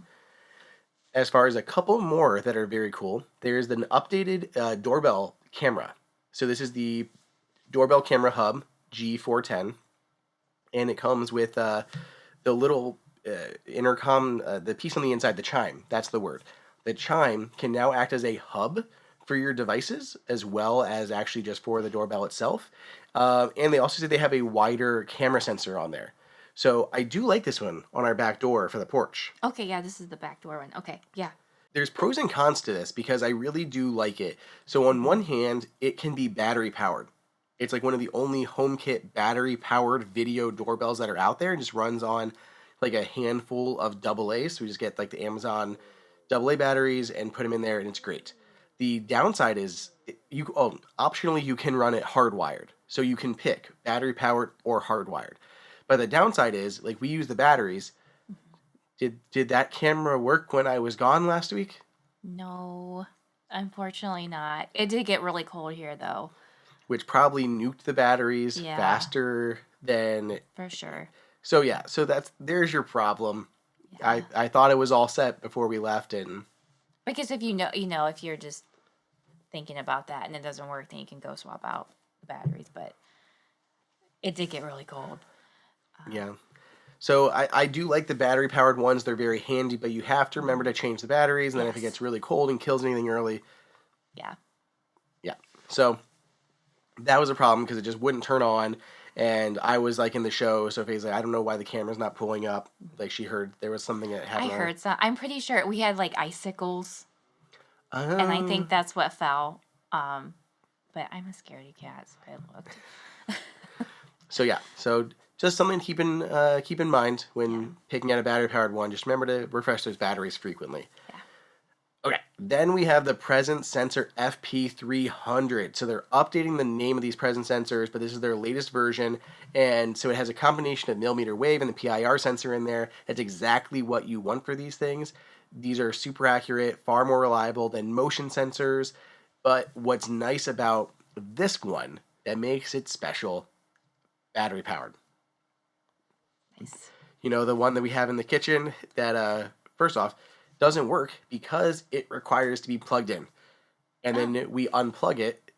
Speaker 1: As far as a couple more that are very cool, there's an updated doorbell camera. So this is the doorbell camera hub G410, and it comes with the little intercom, the piece on the inside, the chime. That's the word. The chime can now act as a hub for your devices as well as actually just for the doorbell itself. And they also say they have a wider camera sensor on there. So I do like this one on our back door for the porch.
Speaker 2: Okay, yeah, this is the back door one. Okay, yeah.
Speaker 1: There's pros and cons to this because I really do like it. So on one hand, it can be battery powered. It's like one of the only HomeKit battery powered video doorbells that are out there. It just runs on like a handful of AA. So we just get like the Amazon AA batteries and put them in there and it's great. The downside is optionally you can run it hardwired. So you can pick battery powered or hardwired. But the downside is, like, we use the batteries. Did that camera work when I was gone last week?
Speaker 2: No, unfortunately not. It did get really cold here, though.
Speaker 1: Which probably nuked the batteries
Speaker 2: Yeah.
Speaker 1: faster than...
Speaker 2: For sure.
Speaker 1: So, yeah. So, there's your problem.
Speaker 2: Yeah.
Speaker 1: I thought it was all set before we left. And
Speaker 2: Because if if you're just thinking about that and it doesn't work, then you can go swap out the batteries. But it did get really cold.
Speaker 1: yeah. So I do like the battery-powered ones. They're very handy, but you have to remember to change the batteries, and then if it
Speaker 2: Yes.
Speaker 1: gets really cold and kills anything early...
Speaker 2: Yeah.
Speaker 1: Yeah. So that was a problem because it just wouldn't turn on, and I was, like, in the show, so Faye's like, I don't know why the camera's not pulling up. Like, she heard there was something that
Speaker 2: I
Speaker 1: happened.
Speaker 2: heard some. I'm pretty sure we had, like, icicles, and I think that's what fell. But I'm a scaredy cat, so I looked.
Speaker 1: So, yeah. So... just something to keep in mind when picking out a battery-powered one. Just remember to refresh those batteries frequently.
Speaker 2: Yeah.
Speaker 1: Okay, then we have the Presence Sensor FP300. So they're updating the name of these presence sensors, but this is their latest version. And so it has a combination of millimeter wave and the PIR sensor in there. That's exactly what you want for these things. These are super accurate, far more reliable than motion sensors. But what's nice about this one that makes it special, battery-powered.
Speaker 2: Nice.
Speaker 1: You know, the one that we have in the kitchen that, first off, doesn't work because it requires to be plugged in. And then we unplug it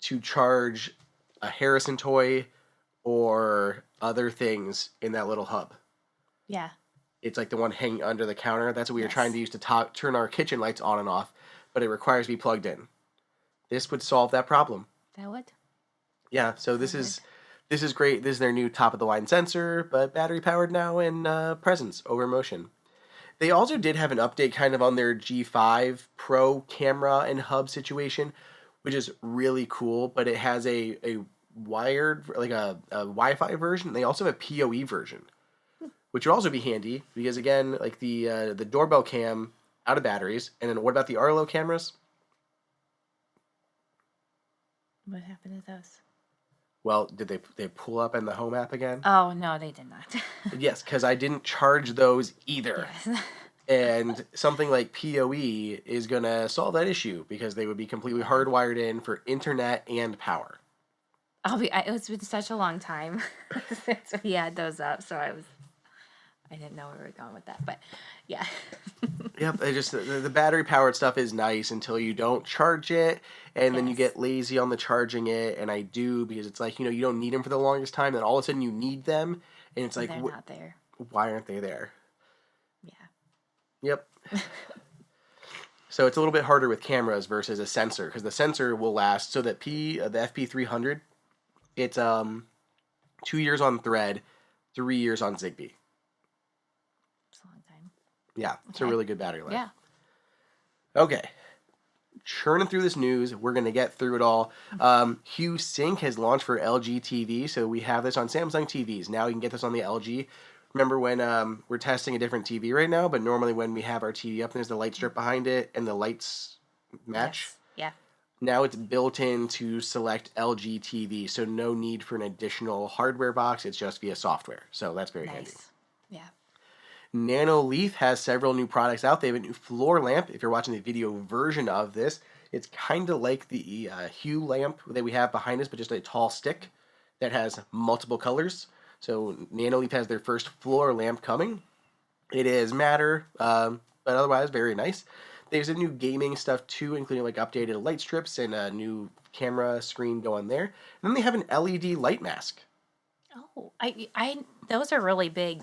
Speaker 1: to charge a Harrison toy or other things in that little hub.
Speaker 2: Yeah.
Speaker 1: It's like the one hanging under the counter. That's what we were
Speaker 2: Yes.
Speaker 1: trying to use to turn our kitchen lights on and off, but it requires to be plugged in. This would solve that problem.
Speaker 2: That would?
Speaker 1: Yeah, so this is great. This is their new top-of-the-line sensor, but battery-powered now and presence over motion. They also did have an update kind of on their G5 Pro camera and hub situation, which is really cool, but it has a wired, like a Wi-Fi version. They also have a PoE version, which would also be handy because, again, like the doorbell cam out of batteries. And then what about the Arlo cameras?
Speaker 2: What happened to those?
Speaker 1: Well, did they pull up in the Home app again?
Speaker 2: Oh, no, they did not.
Speaker 1: Yes, because I didn't charge those either.
Speaker 2: Yes.
Speaker 1: And something like PoE is going to solve that issue because they would be completely hardwired in for internet and power.
Speaker 2: It's been such a long time since we had those up, so I didn't know where we were going with that, but yeah.
Speaker 1: Yep, the battery powered stuff is nice until you don't charge it, and then you
Speaker 2: Yes.
Speaker 1: get lazy on the charging it, and I do because it's like, you don't need them for the longest time, then all of a sudden you need them, and it's like,
Speaker 2: They're not there.
Speaker 1: why aren't they there?
Speaker 2: Yeah.
Speaker 1: Yep. So it's a little bit harder with cameras versus a sensor because the sensor will last. So that the FP300, it's 2 years on Thread, 3 years on Zigbee.
Speaker 2: It's a long time.
Speaker 1: Yeah, it's a really good battery life.
Speaker 2: Yeah.
Speaker 1: Okay. Churning through this news, we're going to get through it all. Hue Sync has launched for LG TV, so we have this on Samsung TVs. Now you can get this on the LG. Remember when we're testing a different TV right now, but normally when we have our TV up, there's the light strip behind it, and the lights match?
Speaker 2: Yes. Yeah.
Speaker 1: Now it's built in to select LG TV, so no need for an additional hardware box. It's just via software, so that's very handy.
Speaker 2: Yeah.
Speaker 1: Nanoleaf has several new products out. They have a new floor lamp. If you're watching the video version of this, it's kind of like the Hue lamp that we have behind us, but just a tall stick that has multiple colors. So Nanoleaf has their first floor lamp coming. It is matter, but otherwise very nice. There's a new gaming stuff too, including like updated light strips and a new camera screen going there. And then they have an LED light mask.
Speaker 2: Oh, I those are really big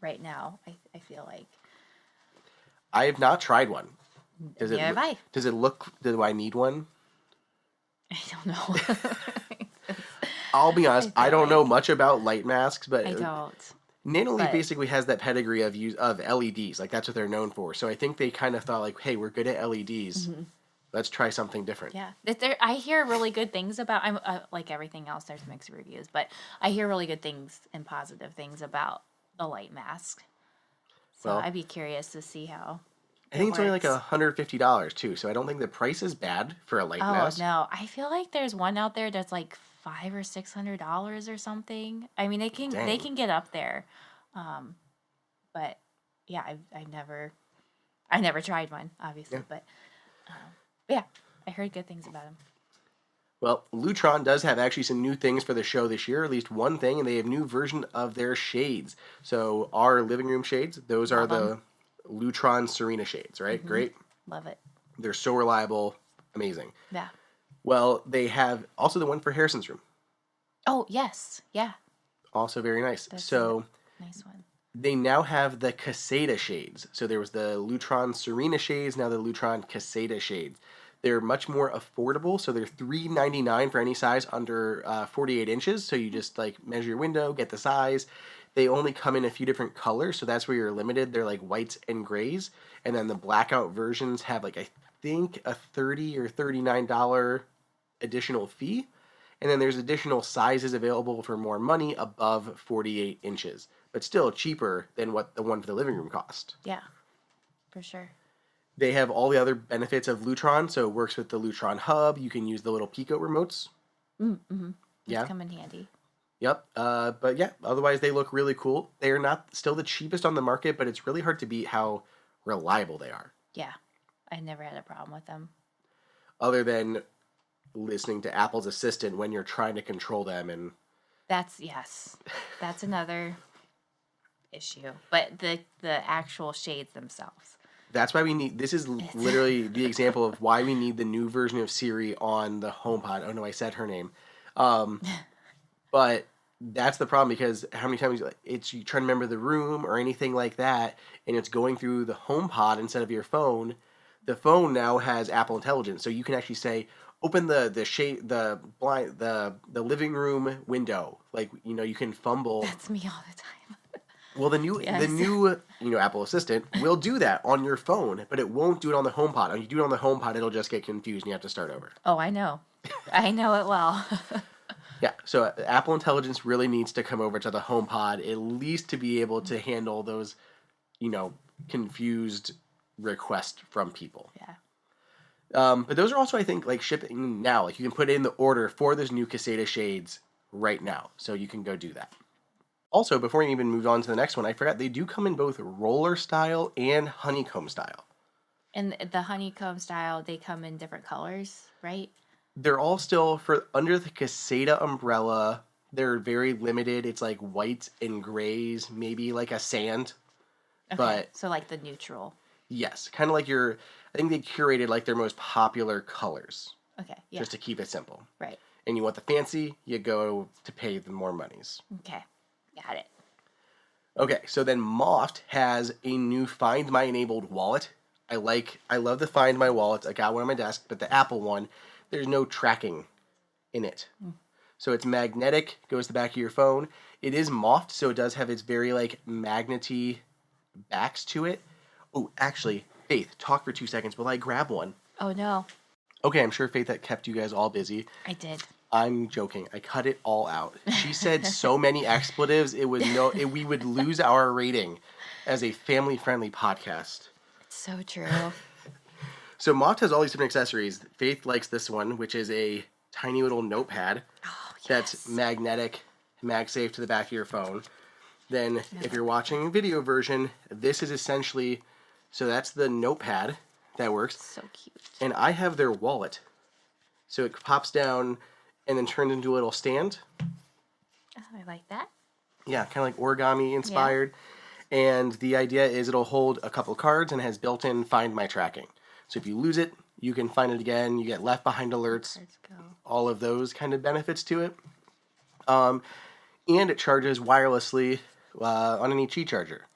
Speaker 2: right now. I feel like.
Speaker 1: I have not tried one. Does it look? Do I need one?
Speaker 2: I don't know.
Speaker 1: I'll be honest. I don't know much about light masks, but
Speaker 2: I don't.
Speaker 1: Nanoleaf basically has that pedigree of LEDs. Like that's what they're known for. So I think they kind of thought like, hey, we're good at LEDs. Mm-hmm. Let's try something different.
Speaker 2: Yeah, I hear really good things about. I'm like everything else. There's mixed reviews, but I hear really good things and positive things about the light mask. So I'd be curious to see how.
Speaker 1: I think it's only like $150 too, so I don't think the price is bad for a light mask.
Speaker 2: Oh no, I feel like there's one out there that's like $500 or $600 or something. I mean, they can get up there, but yeah, I never tried one, obviously, but yeah, I heard good things about them.
Speaker 1: Well, Lutron does have actually some new things for the show this year, at least one thing, and they have a new version of their shades. So our living room shades, those are the Lutron Serena shades, right? Mm-hmm. Great.
Speaker 2: Love it.
Speaker 1: They're so reliable. Amazing.
Speaker 2: Yeah.
Speaker 1: Well, they have also the one for Harrison's room.
Speaker 2: Oh, yes. Yeah.
Speaker 1: Also very nice.
Speaker 2: That's
Speaker 1: so
Speaker 2: a nice one.
Speaker 1: They now have the Caseta shades. So there was the Lutron Serena shades, now the Lutron Caseta shades. They're much more affordable, so they're $3.99 for any size under 48 inches. So you just like measure your window, get the size. They only come in a few different colors, so that's where you're limited. They're like whites and grays, and then the blackout versions have like I think a $30 or $39 additional fee, and then there's additional sizes available for more money above 48 inches, but still cheaper than what the one for the living room cost.
Speaker 2: Yeah, for sure.
Speaker 1: They have all the other benefits of Lutron, so it works with the Lutron hub. You can use the little Pico remotes.
Speaker 2: Mm-hmm. Yeah, come in handy.
Speaker 1: Yep. But yeah, otherwise they look really cool. They are not still the cheapest on the market, but it's really hard to beat how reliable they are.
Speaker 2: Yeah, I never had a problem with them.
Speaker 1: Other than listening to Apple's Assistant when you're trying to control them, and
Speaker 2: that's another issue. But the actual shades themselves.
Speaker 1: That's why we need. This is literally the example of why we need the new version of Siri on the HomePod. Oh no, I said her name. But that's the problem, because how many times it's you trying to remember the room or anything like that, and it's going through the HomePod instead of your phone. The phone now has Apple Intelligence, so you can actually say, "Open the shade, the blind, the living room window." Like you can fumble.
Speaker 2: That's me all the time.
Speaker 1: Well, the new Apple Assistant will do that on your phone, but it won't do it on the HomePod. When you do it on the HomePod, it'll just get confused and you have to start over.
Speaker 2: Oh, I know. I know it well.
Speaker 1: Yeah, so Apple Intelligence really needs to come over to the HomePod, at least to be able to handle those, confused requests from people.
Speaker 2: Yeah.
Speaker 1: But those are also, I think, like shipping now. Like you can put in the order for those new Caseta shades right now, so you can go do that. Also, before we even move on to the next one, I forgot they do come in both roller style and honeycomb style.
Speaker 2: And the honeycomb style, they come in different colors, right?
Speaker 1: They're all still under the Caseta umbrella. They're very limited. It's like whites and grays, maybe like a sand.
Speaker 2: Okay,
Speaker 1: but
Speaker 2: so like the neutral.
Speaker 1: Yes, kind of like I think they curated like their most popular colors.
Speaker 2: Okay, yeah.
Speaker 1: Just to keep it simple.
Speaker 2: Right.
Speaker 1: And you want the fancy, you go to pay the more monies.
Speaker 2: Okay, got it.
Speaker 1: Okay, so then Moft has a new Find My enabled wallet. I love the Find My wallet. I got one on my desk, but the Apple one, there's no tracking in it. So it's magnetic, goes to the back of your phone. It is Moft, so it does have its very like magnety backs to it. Oh, actually, Faith, talk for 2 seconds while I grab one.
Speaker 2: Oh no.
Speaker 1: Okay, I'm sure Faith that kept you guys all busy.
Speaker 2: I did.
Speaker 1: I'm joking. I cut it all out. She said so many expletives, we would lose our rating as a family-friendly podcast.
Speaker 2: It's so true.
Speaker 1: So Moft has all these different accessories. Faith likes this one, which is a tiny little notepad that's magnetic, MagSafe to the back of your phone. Then if you're watching a video version, this is essentially, so that's the notepad that works.
Speaker 2: So cute.
Speaker 1: And I have their wallet. So it pops down and then turns into a little stand.
Speaker 2: Oh, I like that.
Speaker 1: Yeah, kind of like origami inspired. Yeah. And the idea is it'll hold a couple cards and has built-in Find My tracking. So if you lose it, you can find it again. You get left behind alerts.
Speaker 2: Let's go.
Speaker 1: All of those kind of benefits to it. And it charges wirelessly on an EC charger.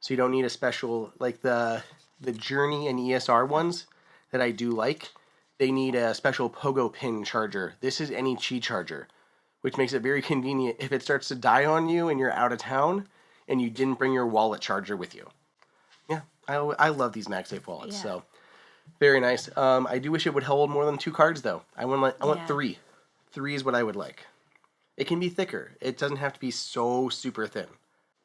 Speaker 1: So you don't need a special, like the Journey and ESR ones that I do like, they need a special pogo pin charger. This is any Qi charger, which makes it very convenient if it starts to die on you and you're out of town and you didn't bring your wallet charger with you. Yeah, I love these MagSafe wallets, so very nice. I do wish it would hold more than 2 cards, though. I want 3. 3 is what I would like. It can be thicker. It doesn't have to be so super thin.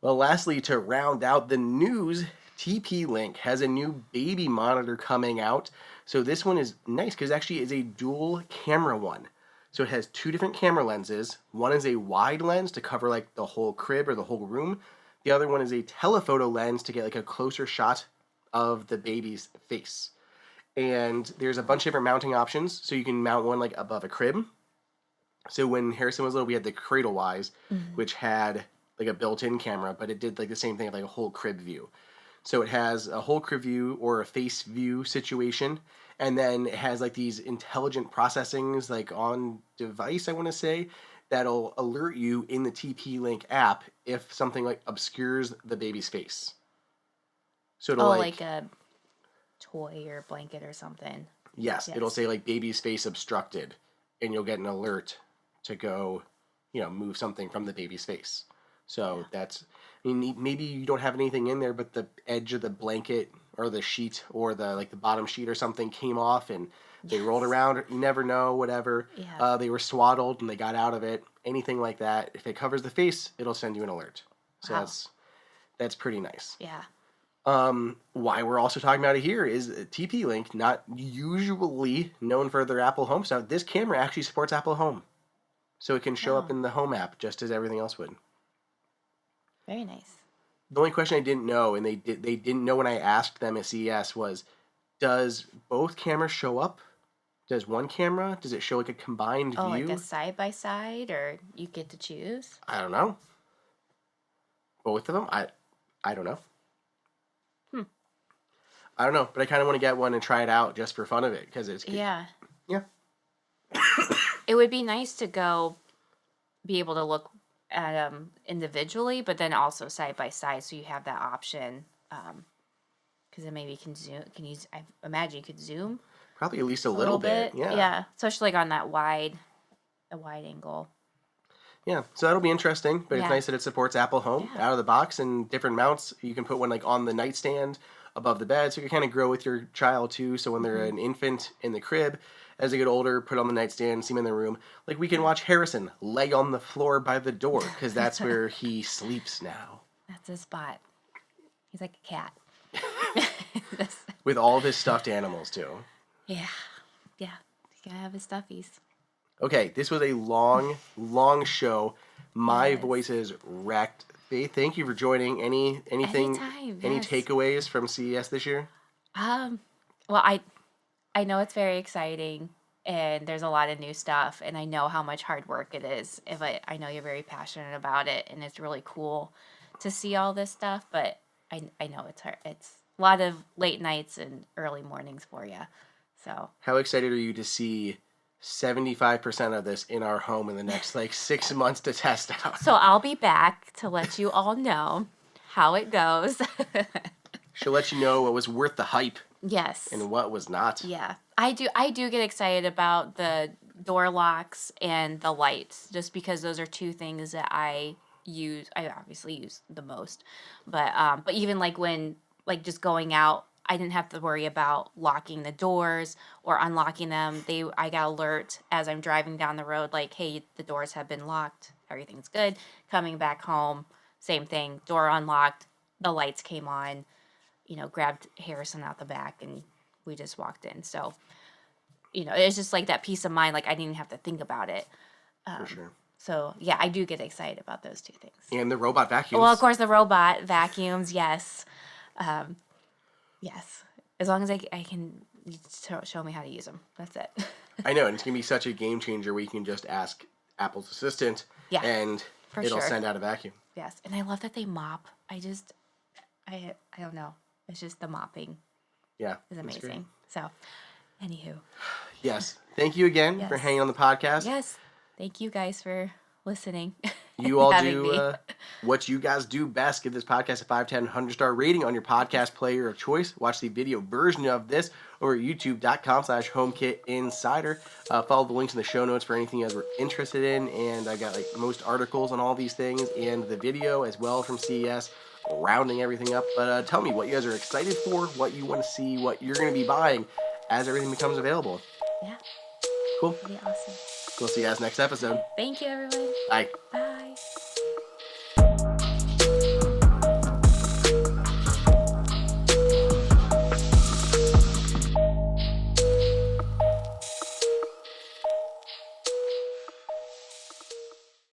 Speaker 1: Well, lastly, to round out the news, TP-Link has a new baby monitor coming out. So this one is nice because it actually is a dual camera one. So it has 2 different camera lenses. One is a wide lens to cover like the whole crib or the whole room. The other one is a telephoto lens to get like a closer shot of the baby's face. And there's a bunch of different mounting options. So you can mount one like above a crib. So when Harrison was little, we had the Cradlewise, which had like a built-in camera, but it did like the same thing, like a whole crib view. So it has a whole crib view or a face view situation, and then it has like these intelligent processings like on device, I want to say, that'll alert you in the TP-Link app if something like obscures the baby's face. So it'll
Speaker 2: like a toy or blanket or something.
Speaker 1: Yes, it'll say like baby's face obstructed, and you'll get an alert to go, move something from the baby's face. So that's, maybe you don't have anything in there, but the edge of the blanket or the sheet or the bottom sheet or something came off and they rolled around. You never know, whatever. Yeah. They were swaddled and they got out of it. Anything like that. If it covers the face, it'll send you an alert. So that's pretty nice.
Speaker 2: Yeah.
Speaker 1: Why we're also talking about it here is TP-Link, not usually known for their Apple Home stuff. This camera actually supports Apple Home. So it can show up in the Home app just as everything else would.
Speaker 2: Very nice.
Speaker 1: The only question I didn't know, and they didn't know when I asked them at CES, was, does both cameras show up? Does one camera? Does it show like a combined view?
Speaker 2: Like a side-by-side, or you get to choose?
Speaker 1: I don't know. Both of them? I don't know. I don't know, but I kind of want to get one and try it out just for fun of it, because it's...
Speaker 2: Yeah.
Speaker 1: Yeah.
Speaker 2: It would be nice to be able to look at them individually, but then also side by side, so you have that option. Because then maybe you can zoom. I imagine you could zoom.
Speaker 1: Probably at least a little bit. Yeah.
Speaker 2: Yeah, especially like on that wide angle.
Speaker 1: Yeah, so that'll be interesting, but it's nice that it supports Apple Home out of the box and different mounts. You can put one like on the nightstand above the bed, so you can kind of grow with your child too. So when they're an infant in the crib, as they get older, put on the nightstand, see them in the room. Like we can watch Harrison lay on the floor by the door because that's where he sleeps now.
Speaker 2: That's his spot. He's like a cat.
Speaker 1: With all of his stuffed animals too.
Speaker 2: Yeah. He's gotta have his stuffies.
Speaker 1: Okay, this was a long show. My voice is wrecked. Faith, thank you for joining. Anything?
Speaker 2: Anytime,
Speaker 1: any takeaways from CES this year?
Speaker 2: Well, I know it's very exciting, and there's a lot of new stuff, and I know how much hard work it is. I know you're very passionate about it, and it's really cool to see all this stuff. But I know it's hard. It's a lot of late nights and early mornings for you. So
Speaker 1: how excited are you to see 75% of this in our home in the next 6 months to test out?
Speaker 2: So I'll be back to let you all know how it goes.
Speaker 1: She'll let you know what was worth the hype.
Speaker 2: Yes.
Speaker 1: And what was not.
Speaker 2: Yeah. I do get excited about the door locks and the lights, just because those are two things that I obviously use the most. But even like when like just going out, I didn't have to worry about locking the doors or unlocking them. I got alert as I'm driving down the road, like, hey, the doors have been locked, everything's good. Coming back home, same thing, door unlocked, the lights came on, grabbed Harrison out the back, and we just walked in. So, it's just like that peace of mind, like I didn't even have to think about it.
Speaker 1: For sure.
Speaker 2: So, yeah, I do get excited about those two things.
Speaker 1: And the robot vacuums.
Speaker 2: Well, of course, the robot vacuums, yes. Yes. As long as I can show me how to use them. That's it.
Speaker 1: I know, and it's going to be such a game changer where you can just ask Apple's Assistant, and it'll send out a vacuum.
Speaker 2: Yes, and I love that they mop. I don't know. It's just the mopping.
Speaker 1: Yeah.
Speaker 2: Is amazing. So, anywho.
Speaker 1: Yes. Thank you again for hanging on the podcast.
Speaker 2: Yes. Thank you guys for listening.
Speaker 1: You all do what you guys do best. Give this podcast a 5, 10, 100-star rating on your podcast player of choice. Watch the video version of this over at youtube.com/HomeKit Insider. Follow the links in the show notes for anything you guys were interested in. And I got like most articles on all these things and the video as well from CES, rounding everything up. But tell me what you guys are excited for, what you want to see, what you're going to be buying as everything becomes available.
Speaker 2: Yeah.
Speaker 1: Cool.
Speaker 2: That'd be awesome.
Speaker 1: We'll see you guys next episode.
Speaker 2: Thank you, everyone.
Speaker 1: Bye.
Speaker 2: Bye.